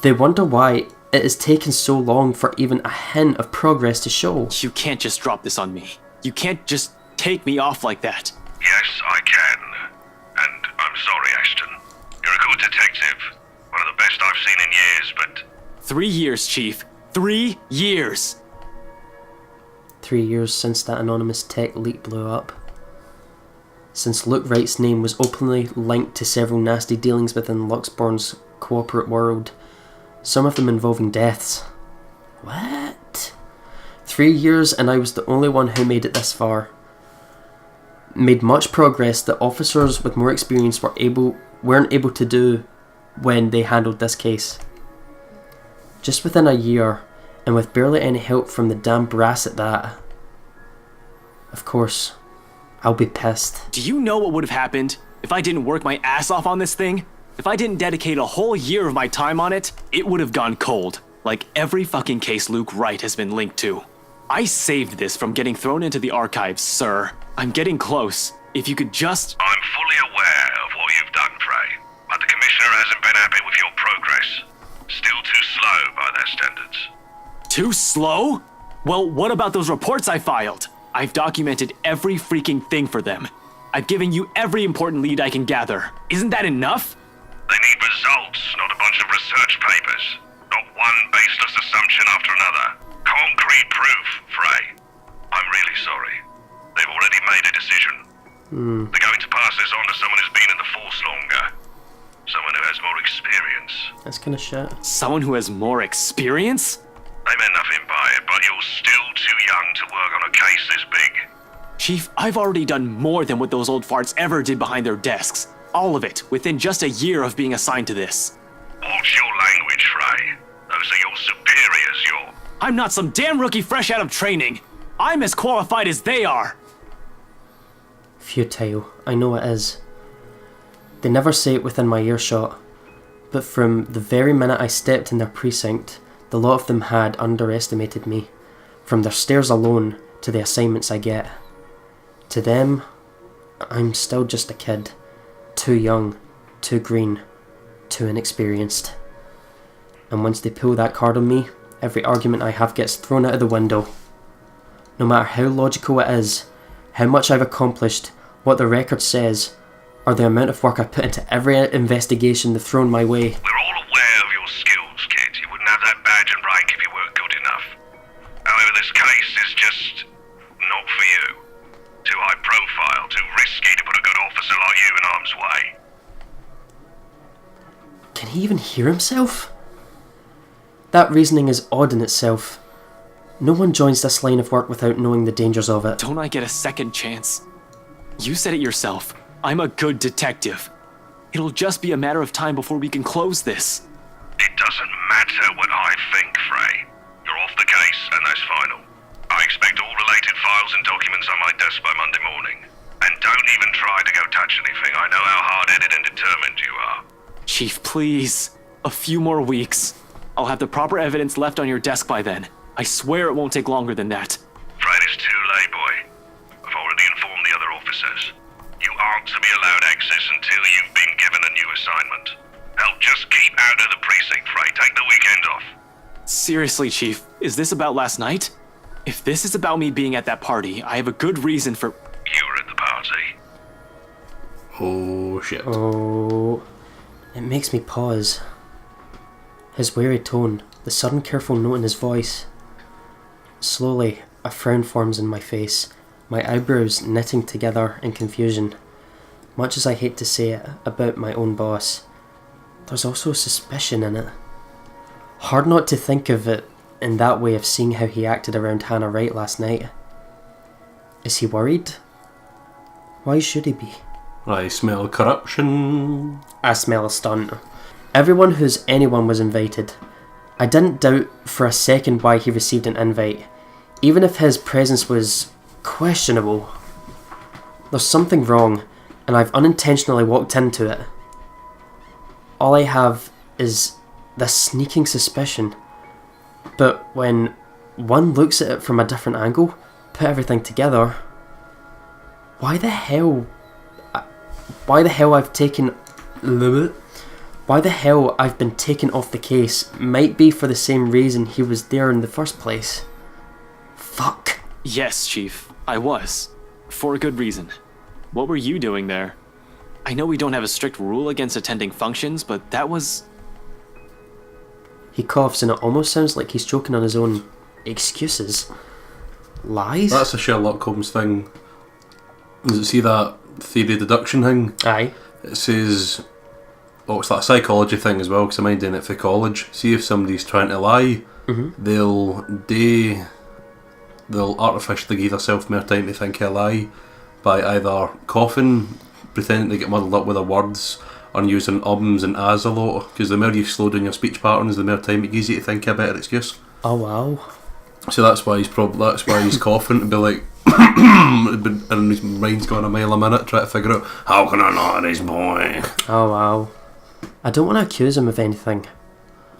they wonder why it has taken so long for even a hint of progress to show. You can't just drop this on me. You can't just take me off like that. Yes, I can. And I'm sorry, Ashton. You're a good detective. One of the best I've seen in years, but... 3 years, Chief. 3 years! 3 years since that anonymous tech leak blew up. Since Luke Wright's name was openly linked to several nasty dealings within Luxborn's corporate world. Some of them involving deaths. What? 3 years and I was the only one who made it this far. made much progress that officers with more experience weren't able to do when they handled this case. Just within a year, and with barely any help from the damn brass at that. Of course, I'll be pissed. Do you know what would have happened if I didn't work my ass off on this thing? If I didn't dedicate a whole year of my time on it, it would have gone cold. Like every fucking case Luke Wright has been linked to. I saved this from getting thrown into the archives, sir. I'm getting close. If you could just... I'm fully aware of what you've done, Frey, but the Commissioner hasn't been happy with your progress. Still too slow by their standards. Too slow? Well, what about those reports I filed? I've documented every freaking thing for them. I've given you every important lead I can gather. Isn't that enough? They need results, not a bunch of research papers. Not one baseless assumption after another. Concrete proof, Frey. I'm really sorry. They've already made a decision. They're going to pass this on to someone who's been in the force longer. Someone who has more experience. That's kind of shit. Someone who has more experience? They meant nothing by it, but you're still too young to work on a case this big. Chief, I've already done more than what those old farts ever did behind their desks. All of it, within just a year of being assigned to this. Watch your language, Frey. Those are your superiors, I'm not some damn rookie fresh out of training. I'm as qualified as they are. Futile, I know it is. They never say it within my earshot, but from the very minute I stepped in their precinct, the lot of them had underestimated me, from their stares alone to the assignments I get. To them, I'm still just a kid, too young, too green, too inexperienced. And once they pull that card on me, every argument I have gets thrown out of the window. No matter how logical it is, how much I've accomplished, what the record says, or the amount of work I put into every investigation they've thrown my way. We're all aware of your skills, kid. You wouldn't have that badge and rank if you weren't good enough. However, this case is just not for you. Too high profile, too risky to put a good officer like you in harm's way. Can he even hear himself? That reasoning is odd in itself. No one joins this line of work without knowing the dangers of it. Don't I get a second chance? You said it yourself. I'm a good detective. It'll just be a matter of time before we can close this. It doesn't matter what I think, Frey. You're off the case, and that's final. I expect all related files and documents on my desk by Monday morning. And don't even try to go touch anything. I know how hard-headed and determined you are. Chief, please. A few more weeks. I'll have the proper evidence left on your desk by then. I swear it won't take longer than that. Fred, it's too late, boy. I've already informed the other officers. You aren't to be allowed access until you've been given a new assignment. Hell, just keep out of the precinct, Frey. Take the weekend off. Seriously, Chief, is this about last night? If this is about me being at that party, I have a good reason for... You were at the party. Oh, shit. Oh, it makes me pause. His wary tone, the sudden careful note in his voice. Slowly, a frown forms in my face, my eyebrows knitting together in confusion. Much as I hate to say it about my own boss, there's also suspicion in it. Hard not to think of it in that way of seeing how he acted around Hannah Wright last night. Is he worried? Why should he be? I smell corruption. I smell a stunt. Everyone who's anyone was invited. I didn't doubt for a second why he received an invite, even if his presence was questionable. There's something wrong, and I've unintentionally walked into it. All I have is this sneaking suspicion. But when one looks at it from a different angle, put everything together, why the hell I've been taken off the case might be for the same reason he was there in the first place. Fuck. Yes, Chief, I was. For a good reason. What were you doing there? I know we don't have a strict rule against attending functions, but that was... He coughs and it almost sounds like he's choking on his own excuses. Lies? That's a Sherlock Holmes thing. Does it see that theory deduction thing? Aye. It says... Oh, it's that psychology thing as well, because I'm doing it for college. See if somebody's trying to lie, they'll artificially give themselves more time to think a lie, by either coughing, pretending to get muddled up with the words, or using ums and ahs a lot, because the more you slow down your speech patterns, the more time it gives you to think of a better excuse. Oh wow. So that's why he's coughing, to be like, and his mind's going a mile a minute trying to figure out, how can I not this boy? Oh wow. I don't want to accuse him of anything.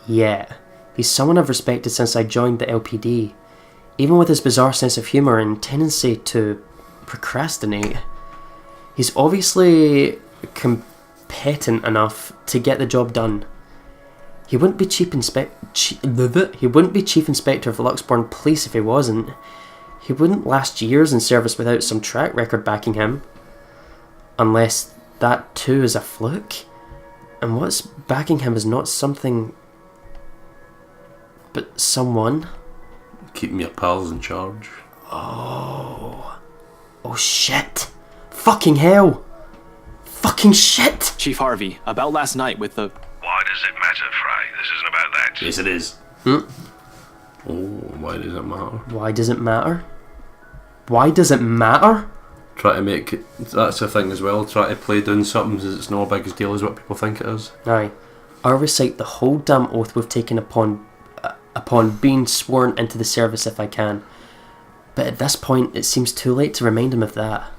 Yet. He's someone I've respected since I joined the LPD. Even with his bizarre sense of humour and tendency to procrastinate. He's obviously competent enough to get the job done. He wouldn't be chief inspector of Luxbourne Police if he wasn't. He wouldn't last years in service without some track record backing him. Unless that too is a fluke. And what's backing him is not something, but someone. Keeping your pals in charge. Oh shit. Fucking hell. Fucking shit. Chief Harvey, about last night with the... Why does it matter, Frey? This isn't about that. Yes, it is. Oh, why does it matter? Why does it matter? Why does it matter? Try to make it, that's the thing as well, try to play down something as it's not a big deal as what people think it is. Aye. I'll recite the whole damn oath we've taken upon being sworn into the service if I can. But at this point, it seems too late to remind him of that.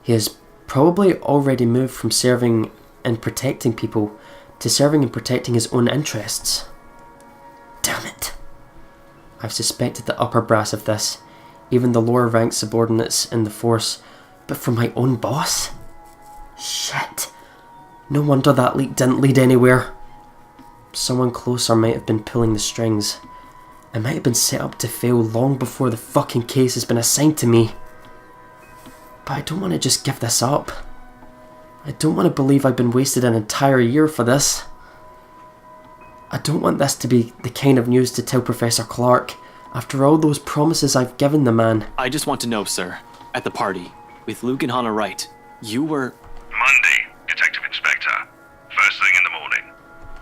He has probably already moved from serving and protecting people to serving and protecting his own interests. Damn it. I've suspected the upper brass of this, even the lower ranked subordinates in the force, but from my own boss? Shit. No wonder that leak didn't lead anywhere. Someone closer might have been pulling the strings. I might have been set up to fail long before the fucking case has been assigned to me. But I don't want to just give this up. I don't want to believe I've been wasted an entire year for this. I don't want this to be the kind of news to tell Professor Clark after all those promises I've given the man. I just want to know, sir, at the party, with Luke and Hannah Wright, you were... Monday, Detective Inspector. First thing in the morning.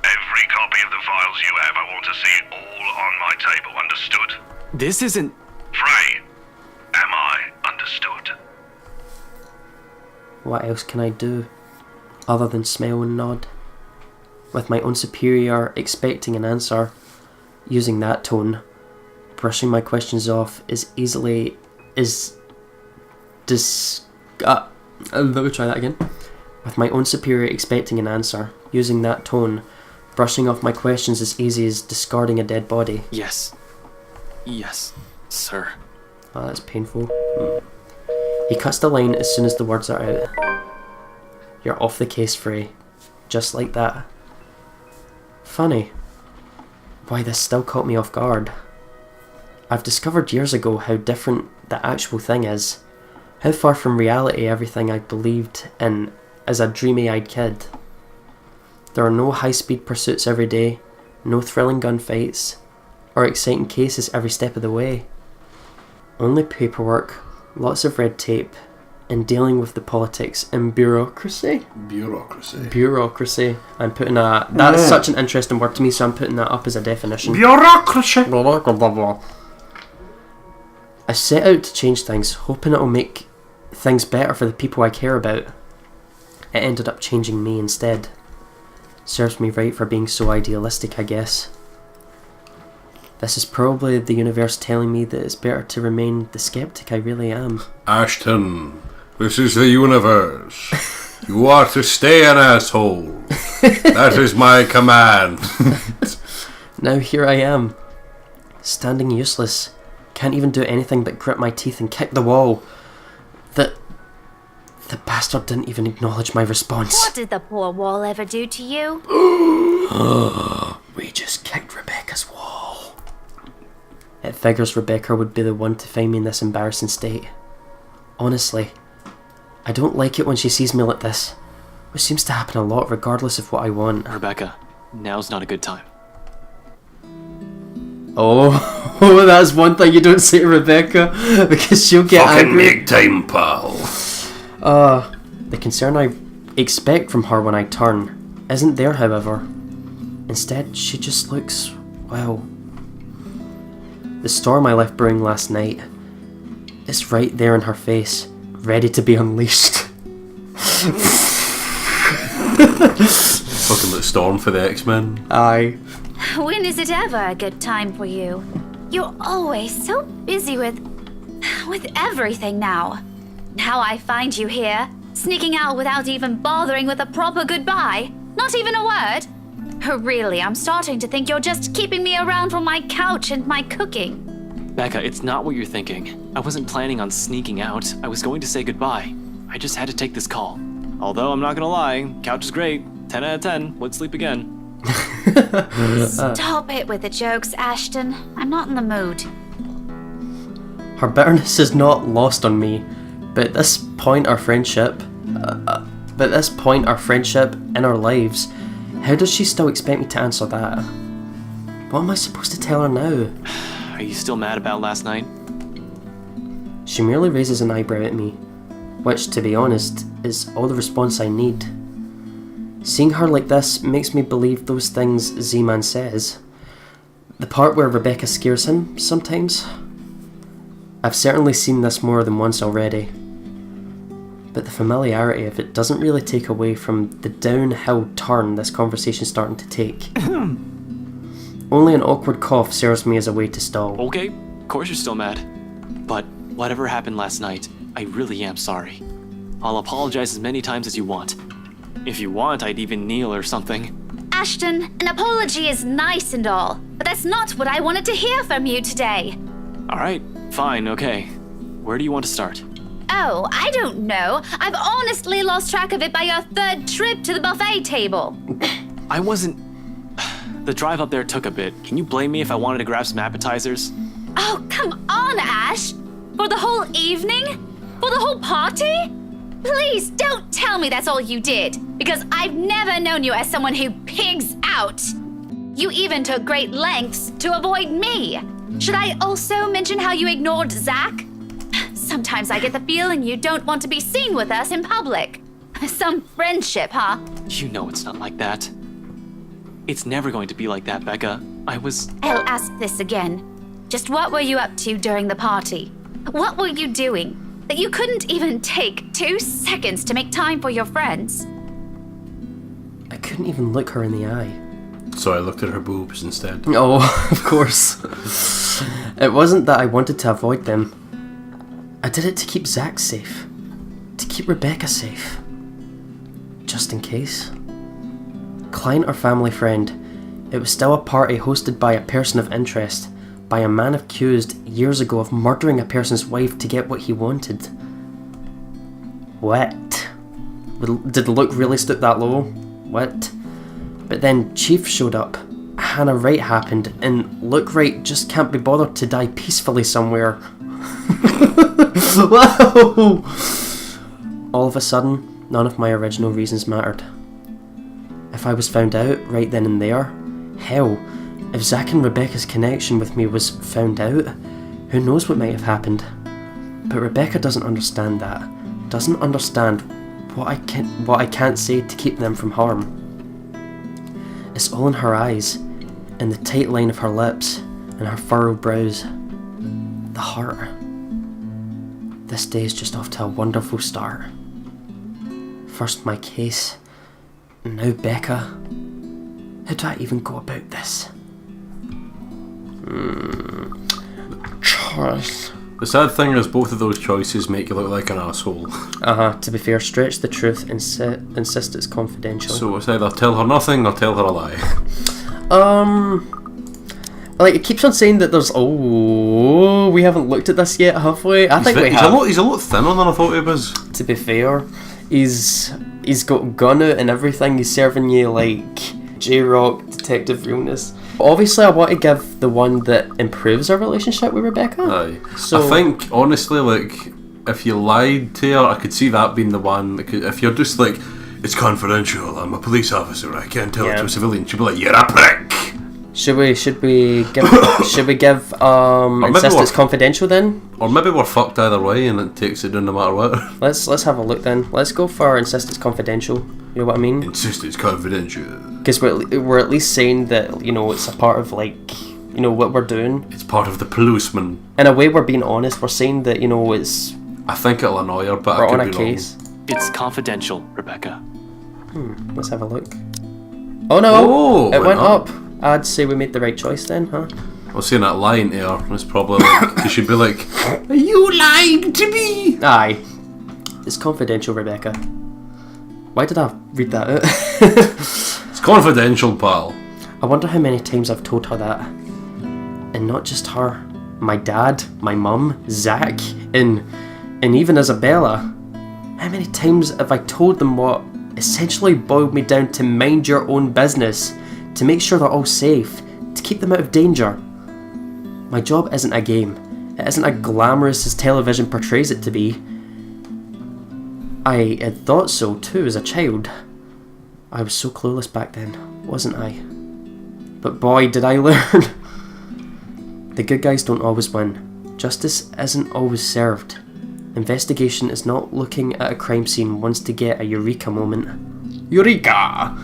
Every copy of the files you have, I want to see all on my table, understood? This isn't... Frey, am I understood? What else can I do, other than smile and nod? With my own superior expecting an answer, using that tone, brushing my questions off as easily as... let me try that again. With my own superior expecting an answer, using that tone, brushing off my questions as easy as discarding a dead body. Yes. Yes, sir. Oh, that's painful. He cuts the line as soon as the words are out. You're off the case, Frey. Just like that. Funny. Why, this still caught me off guard. I've discovered years ago how different the actual thing is. How far from reality everything I believed in as a dreamy-eyed kid. There are no high-speed pursuits every day, no thrilling gunfights, or exciting cases every step of the way. Only paperwork, lots of red tape, and dealing with the politics and bureaucracy. Bureaucracy. I'm putting a... That's such an interesting word to me, so I'm putting that up as a definition. Bureaucracy! Blah, blah, blah, blah. I set out to change things, hoping it'll make things better for the people I care about. It ended up changing me instead. Serves me right for being so idealistic, I guess. This is probably the universe telling me that it's better to remain the skeptic I really am. Ashton, this is the universe. You are to stay an asshole. That is my command. Now here I am, standing useless. Can't even do anything but grit my teeth and kick the wall. The bastard didn't even acknowledge my response. What did the poor wall ever do to you? We just kicked Rebecca's wall. It figures Rebecca would be the one to find me in this embarrassing state. Honestly, I don't like it when she sees me like this, which seems to happen a lot regardless of what I want. Rebecca, now's not a good time. Oh, that's one thing you don't say to Rebecca, because she'll get Fucking angry. make time, pal. The concern I expect from her when I turn isn't there, however. Instead, she just looks, well... The storm I left brewing last night, it's right there in her face, ready to be unleashed. Fucking like Storm for the X-Men. Aye. When is it ever a good time for you? You're always so busy with everything now. Now I find you here, sneaking out without even bothering with a proper goodbye. Not even a word. Really, I'm starting to think you're just keeping me around for my couch and my cooking. Becca, it's not what you're thinking. I wasn't planning on sneaking out. I was going to say goodbye. I just had to take this call. Although I'm not gonna lie, couch is great. 10 out of 10. Would sleep again. Stop it with the jokes, Ashton. I'm not in the mood. Her bitterness is not lost on me, but at this point our friendship, in our lives, how does she still expect me to answer that? What am I supposed to tell her now? Are you still mad about last night? She merely raises an eyebrow at me, which, to be honest, is all the response I need. Seeing her like this makes me believe those things Z-Man says. The part where Rebecca scares him, sometimes. I've certainly seen this more than once already. But the familiarity of it doesn't really take away from the downhill turn this conversation's starting to take. Only an awkward cough serves me as a way to stall. Okay, of course you're still mad. But whatever happened last night, I really am sorry. I'll apologize as many times as you want. If you want, I'd even kneel or something. Ashton, an apology is nice and all, but that's not what I wanted to hear from you today. Alright, fine, okay. Where do you want to start? Oh, I don't know. I've honestly lost track of it by your third trip to the buffet table. I wasn't... The drive up there took a bit. Can you blame me if I wanted to grab some appetizers? Oh, come on, Ash! For the whole evening? For the whole party? Please don't tell me that's all you did, because I've never known you as someone who pigs out. You even took great lengths to avoid me. Should I also mention how you ignored Zach? Sometimes I get the feeling you don't want to be seen with us in public. Some friendship, huh? You know it's not like that. It's never going to be like that, Becca. I'll ask this again. Just what were you up to during the party? What were you doing that you couldn't even take 2 seconds to make time for your friends? I couldn't even look her in the eye. So I looked at her boobs instead. Oh, of course. It wasn't that I wanted to avoid them. I did it to keep Zach safe. To keep Rebecca safe. Just in case. Client or family friend, it was still a party hosted by a person of interest, by a man accused years ago of murdering a person's wife to get what he wanted. What? Did the look really stoop that low? What? But then Chief showed up, Hannah Wright happened, and Luke Wright just can't be bothered to die peacefully somewhere. Wow! All of a sudden, none of my original reasons mattered. If I was found out right then and there, hell, if Zach and Rebecca's connection with me was found out, who knows what might have happened. But Rebecca doesn't understand that. Doesn't understand what I can't say to keep them from harm. It's all in her eyes, in the tight line of her lips, and her furrowed brows. The heart. This day is just off to a wonderful start. First my case, now Becca. How do I even go about this? Choice. The sad thing is both of those choices make you look like an asshole. To be fair, stretch the truth, insist it's confidential. So it's either tell her nothing or tell her a lie. Like, it keeps on saying that there's... Oh, we haven't looked at this yet, have we? I think we have. He's a lot thinner than I thought he was. To be fair, he's got gun out and everything. He's serving you like J-Rock detective realness. Obviously, I want to give the one that improves our relationship with Rebecca. Aye. So, I think, honestly, like, if you lied to her, I could see that being the one. If you're just like, it's confidential, I'm a police officer, I can't tell it to a civilian, she'd be like, you're a prick! Should we give insist it's confidential then? Or maybe we're fucked either way and it takes it down no matter what. Let's have a look then. Let's go for insist it's confidential. You know what I mean? Insist it's confidential. Because we're at least saying that, you know, it's a part of, like, you know, what we're doing. It's part of the policeman. In a way, we're being honest. We're saying that, you know, it's I think it'll annoy her, but Brought I on could a be wrong. case. It's confidential, Rebecca. Let's have a look. Oh no! Oh, it went up. I'd say we made the right choice then, huh? I was saying that lying to her, and it's probably like, you should be like, are you lying to me? Aye. It's confidential, Rebecca. Why did I read that out? It's confidential, pal. I wonder how many times I've told her that. And not just her. My dad, my mum, Zach, and even Isabella. How many times have I told them what essentially boiled me down to mind your own business, to make sure they're all safe, to keep them out of danger? My job isn't a game. It isn't as glamorous as television portrays it to be. I had thought so too as a child. I was so clueless back then, wasn't I? But boy, did I learn. The good guys don't always win. Justice isn't always served. Investigation is not looking at a crime scene once to get a eureka moment. Eureka!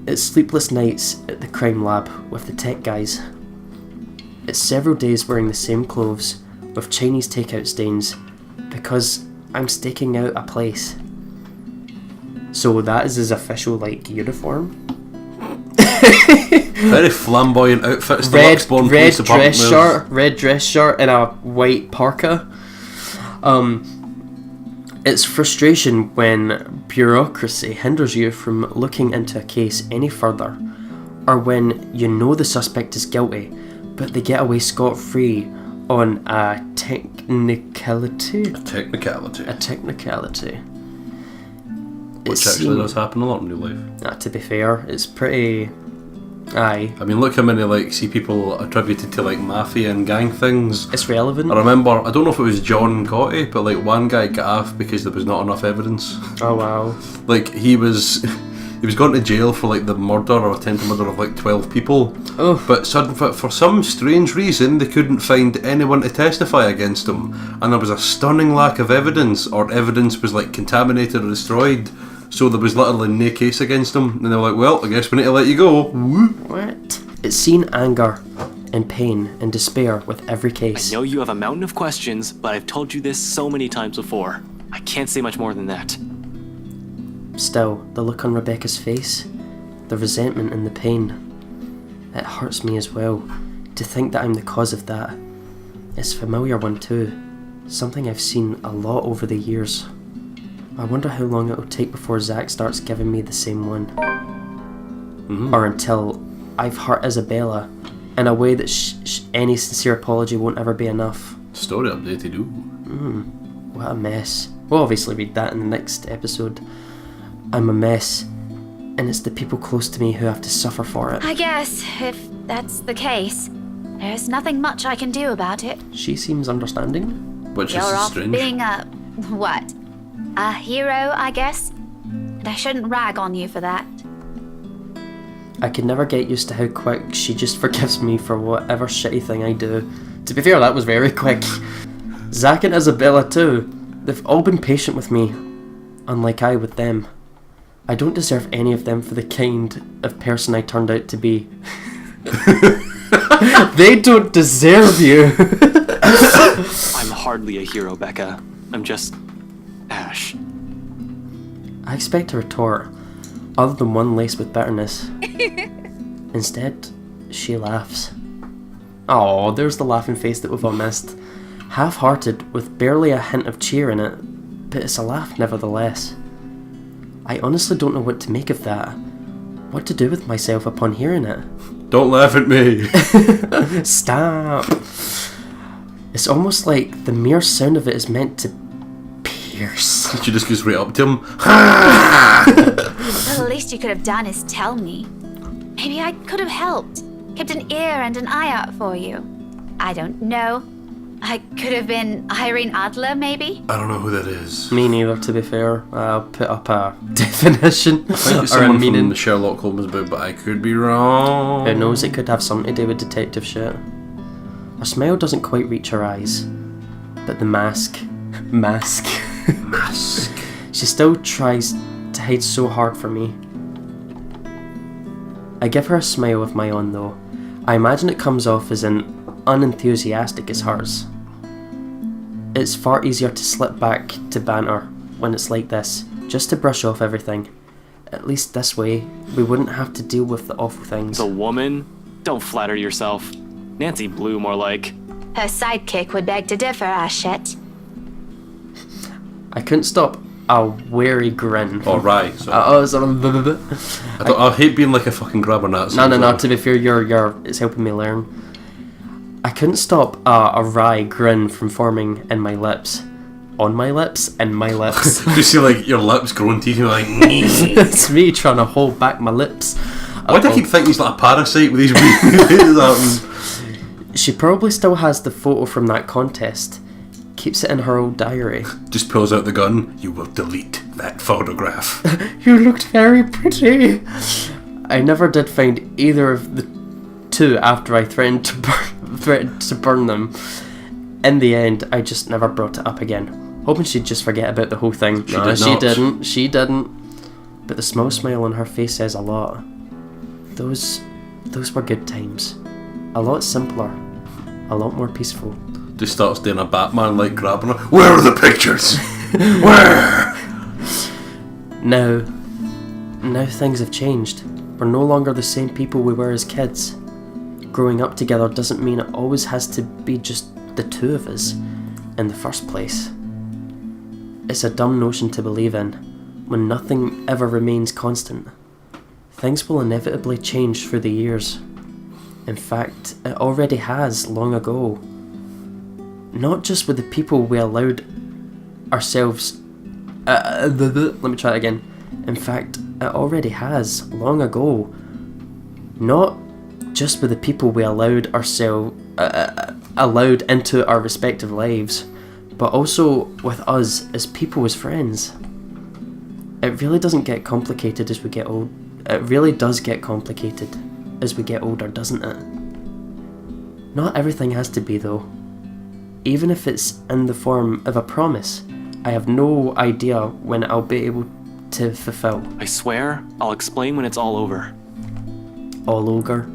It's sleepless nights at the crime lab with the tech guys. It's several days wearing the same clothes with Chinese takeout stains because I'm staking out a place. So that is his official, uniform? Very flamboyant outfits. The Luxbourne Police Department. Red dress shirt and a white parka. It's frustration when bureaucracy hinders you from looking into a case any further, or when you know the suspect is guilty, but they get away scot-free on a technicality. Which actually does happen a lot in real life. To be fair, it's pretty... Aye. I mean, look how many, see people attributed to, mafia and gang things. It's relevant. I remember, I don't know if it was John Gotti, but, one guy got off because there was not enough evidence. Oh, wow. He was gone to jail for, the murder or attempted murder of, 12 people. Oh. But for some strange reason, they couldn't find anyone to testify against him. And there was a stunning lack of evidence, or evidence was, contaminated or destroyed. So there was literally no case against him, and they were like, well, I guess we need to let you go. What? It's seen anger and pain and despair with every case. I know you have a mountain of questions, but I've told you this so many times before. I can't say much more than that. Still, the look on Rebecca's face, the resentment and the pain, it hurts me as well, to think that I'm the cause of that. It's a familiar one too, something I've seen a lot over the years. I wonder how long it'll take before Zach starts giving me the same one. Or until I've hurt Isabella in a way that any sincere apology won't ever be enough. Story updated, ooh. What a mess. We'll obviously read that in the next episode. I'm a mess, and it's the people close to me who have to suffer for it. I guess, if that's the case, there's nothing much I can do about it. She seems understanding. Which You're is off strange. being a hero, I guess? And I shouldn't rag on you for that. I could never get used to how quick she just forgives me for whatever shitty thing I do. To be fair, that was very quick. Zach and Isabella too. They've all been patient with me, unlike I with them. I don't deserve any of them for the kind of person I turned out to be. They don't deserve you. I'm hardly a hero, Becca. I'm just... Ash. I expect a retort, other than one laced with bitterness. Instead, she laughs. Oh, there's the laughing face that we've all missed. Half-hearted, with barely a hint of cheer in it, but it's a laugh nevertheless. I honestly don't know what to make of that. What to do with myself upon hearing it. Don't laugh at me. Stop. It's almost like the mere sound of it is meant to pierce. She just goes right up to him. The least you could have done is tell me. Maybe I could have helped. Kept an ear and an eye out for you. I don't know. I could have been Irene Adler, maybe? I don't know who that is. Me neither, to be fair. I'll put up a definition. I think it's or a someone meaning. from the Sherlock Holmes book, but I could be wrong. Who knows, it could have something to do with detective shit. Her smile doesn't quite reach her eyes. But the mask. She still tries to hide so hard from me. I give her a smile of my own though. I imagine it comes off as unenthusiastic as hers. It's far easier to slip back to banter when it's like this, just to brush off everything. At least this way, we wouldn't have to deal with the awful things. The woman? Don't flatter yourself. Nancy Blue, more like. Her sidekick would beg to differ, Ashett. I couldn't stop a wary grin. Oh, right. So. I hate being like a fucking grabber Nazi. No. To be fair, it's helping me learn. I couldn't stop a wry grin from forming in my lips. On my lips, in my lips. You see, like, your lips growing teeth, you're like... It's me trying to hold back my lips. Why do I keep thinking he's like a parasite with these weird... She probably still has the photo from that contest. Keeps it in her old diary. Just pulls out the gun. You will delete that photograph. You looked very pretty. I never did find either of the two after I threatened to burn them. In the end, I just never brought it up again, hoping she'd just forget about the whole thing. She didn't. But the small smile on her face says a lot. Those were good times. A lot simpler. A lot more peaceful. Just starts doing a Batman like grabbing her. Where are the pictures? Where? Now things have changed. We're no longer the same people we were as kids. Growing up together doesn't mean it always has to be just the two of us in the first place. It's a dumb notion to believe in, when nothing ever remains constant. Things will inevitably change through the years. In fact, it already has long ago. Not just with the people we allowed ourselves... let me try it again. In fact, it already has long ago. Not just with the people we allowed ourselves... allowed into our respective lives, but also with us as people, as friends. It really doesn't get complicated as we get old. It really does get complicated as we get older, doesn't it? Not everything has to be, though. Even if it's in the form of a promise, I have no idea when I'll be able to fulfill. I swear, I'll explain when it's all over. All over.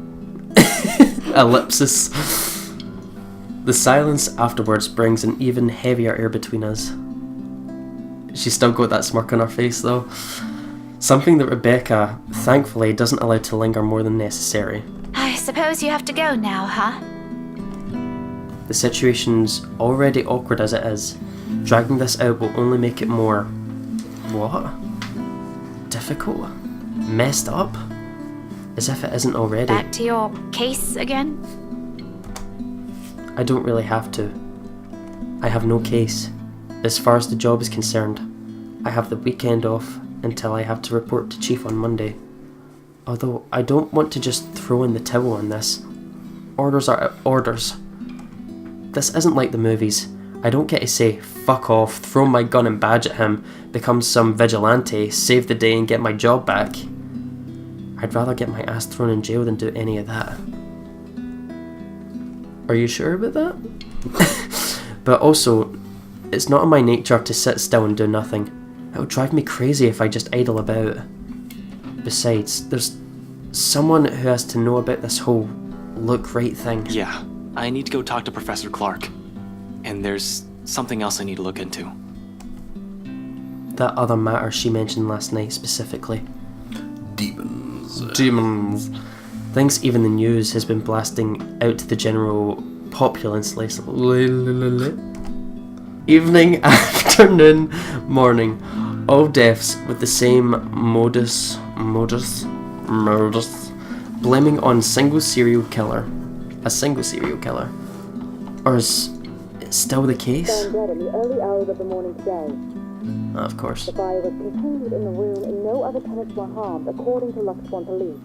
Ellipsis. The silence afterwards brings an even heavier air between us. She's still got that smirk on her face, though. Something that Rebecca, thankfully, doesn't allow to linger more than necessary. I suppose you have to go now, huh? The situation's already awkward as it is. Dragging this out will only make it more... what? Difficult? Messed up? As if it isn't already. Back to your case again? I don't really have to. I have no case. As far as the job is concerned, I have the weekend off until I have to report to Chief on Monday. Although I don't want to just throw in the towel on this. Orders are orders. This isn't like the movies. I don't get to say, fuck off, throw my gun and badge at him, become some vigilante, save the day and get my job back. I'd rather get my ass thrown in jail than do any of that. Are you sure about that? But also, it's not in my nature to sit still and do nothing. It would drive me crazy if I just idle about. Besides, there's someone who has to know about this whole look right thing. Yeah, I need to go talk to Professor Clark. And there's something else I need to look into. That other matter she mentioned last night specifically. Demons. Thinks even the news has been blasting out to the general populace evening, afternoon, morning. All deaths with the same modus, blaming on a single serial killer. Or is it still the case? In the early hours of the morning today. Of course. The fire was contained in the room and no other tenants were harmed, according to Luxborn police.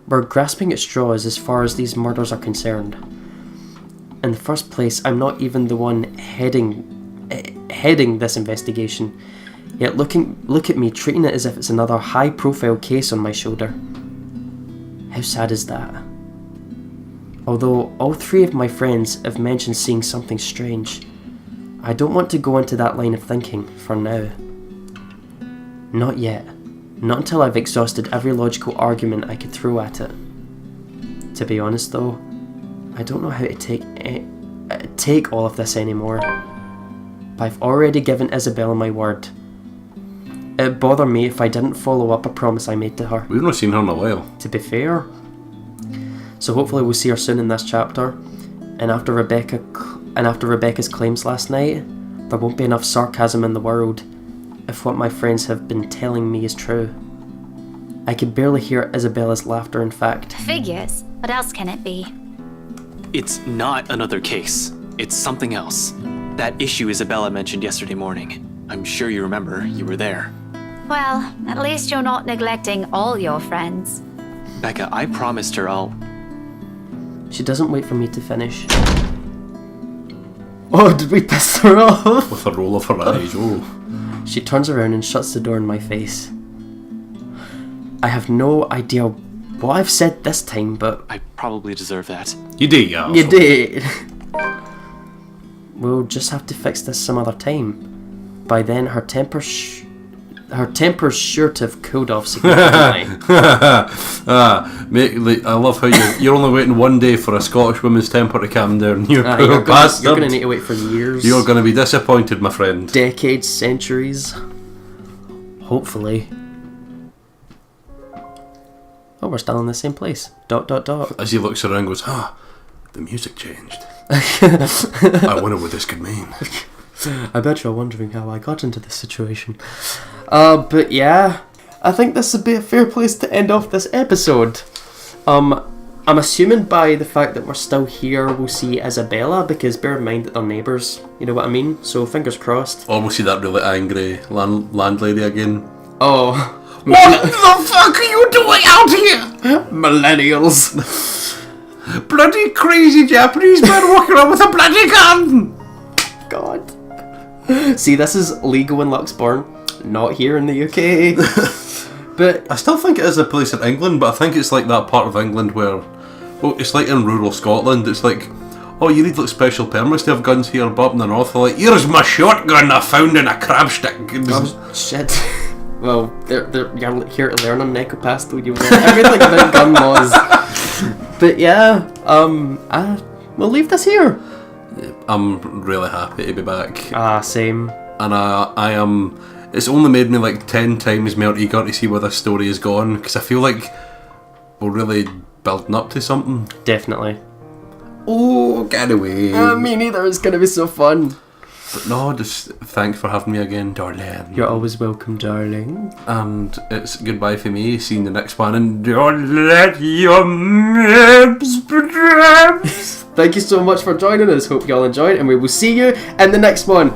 We're grasping at straws as far as these murders are concerned. In the first place, I'm not even the one heading this investigation. Yet look at me treating it as if it's another high-profile case on my shoulder. How sad is that? Although all three of my friends have mentioned seeing something strange, I don't want to go into that line of thinking for now. Not yet. Not until I've exhausted every logical argument I could throw at it. To be honest though, I don't know how to take take all of this anymore. But I've already given Isabella my word. It'd bother me if I didn't follow up a promise I made to her. We've not seen her in a while. To be fair. So hopefully we'll see her soon in this chapter. And after Rebecca's claims last night, there won't be enough sarcasm in the world if what my friends have been telling me is true. I could barely hear Isabella's laughter, in fact. Figures. What else can it be? It's not another case. It's something else. That issue Isabella mentioned yesterday morning. I'm sure you remember. You were there. Well, at least you're not neglecting all your friends. Becca, I promised her I'll... She doesn't wait for me to finish. Oh, did we piss her off? With a roll of her eyes, oh. She turns around and shuts the door in my face. I have no idea what I've said this time, but... I probably deserve that. You did, yeah. You did. We'll just have to fix this some other time. By then, her temper's sure to have cooled off significantly. Mate, like, I love how you're only waiting one day for a Scottish woman's temper to calm down. You're You're going to need to wait for years. You're going to be disappointed, my friend. Decades, centuries. Hopefully. Oh, we're still in the same place. ... As he looks around and goes, the music changed. I wonder what this could mean. I bet you're wondering how I got into this situation. But yeah, I think this would be a fair place to end off this episode. I'm assuming by the fact that we're still here, we'll see Isabella, because bear in mind that they're neighbours, you know what I mean? So fingers crossed. Or we'll see that really angry landlady again. Oh. What the fuck are you doing out here? Millennials. Bloody crazy Japanese man walking around with a bloody gun! God. See, this is legal in Luxbourne, not here in the UK. But I still think it is a place in England, but I think it's like that part of England where, well, it's like in rural Scotland. It's like, oh, you need like special permits to have guns here, but up in the north, they're like, here's my shotgun I found in a crab stick. Oh, shit. Well, you're here to learn on Nekopast, you learn everything about gun laws. But yeah, we'll leave this here. I'm really happy to be back. Same. And I am... It's only made me like 10 times more eager to see where this story is gone, because I feel like we're really building up to something. Definitely. Oh, get away. Me neither, it's gonna be so fun. But no, just thanks for having me again, darling. You're always welcome, darling. And it's goodbye for me, seeing the next one, and don't let your lips be traps. Thank you so much for joining us. Hope you all enjoyed, and we will see you in the next one.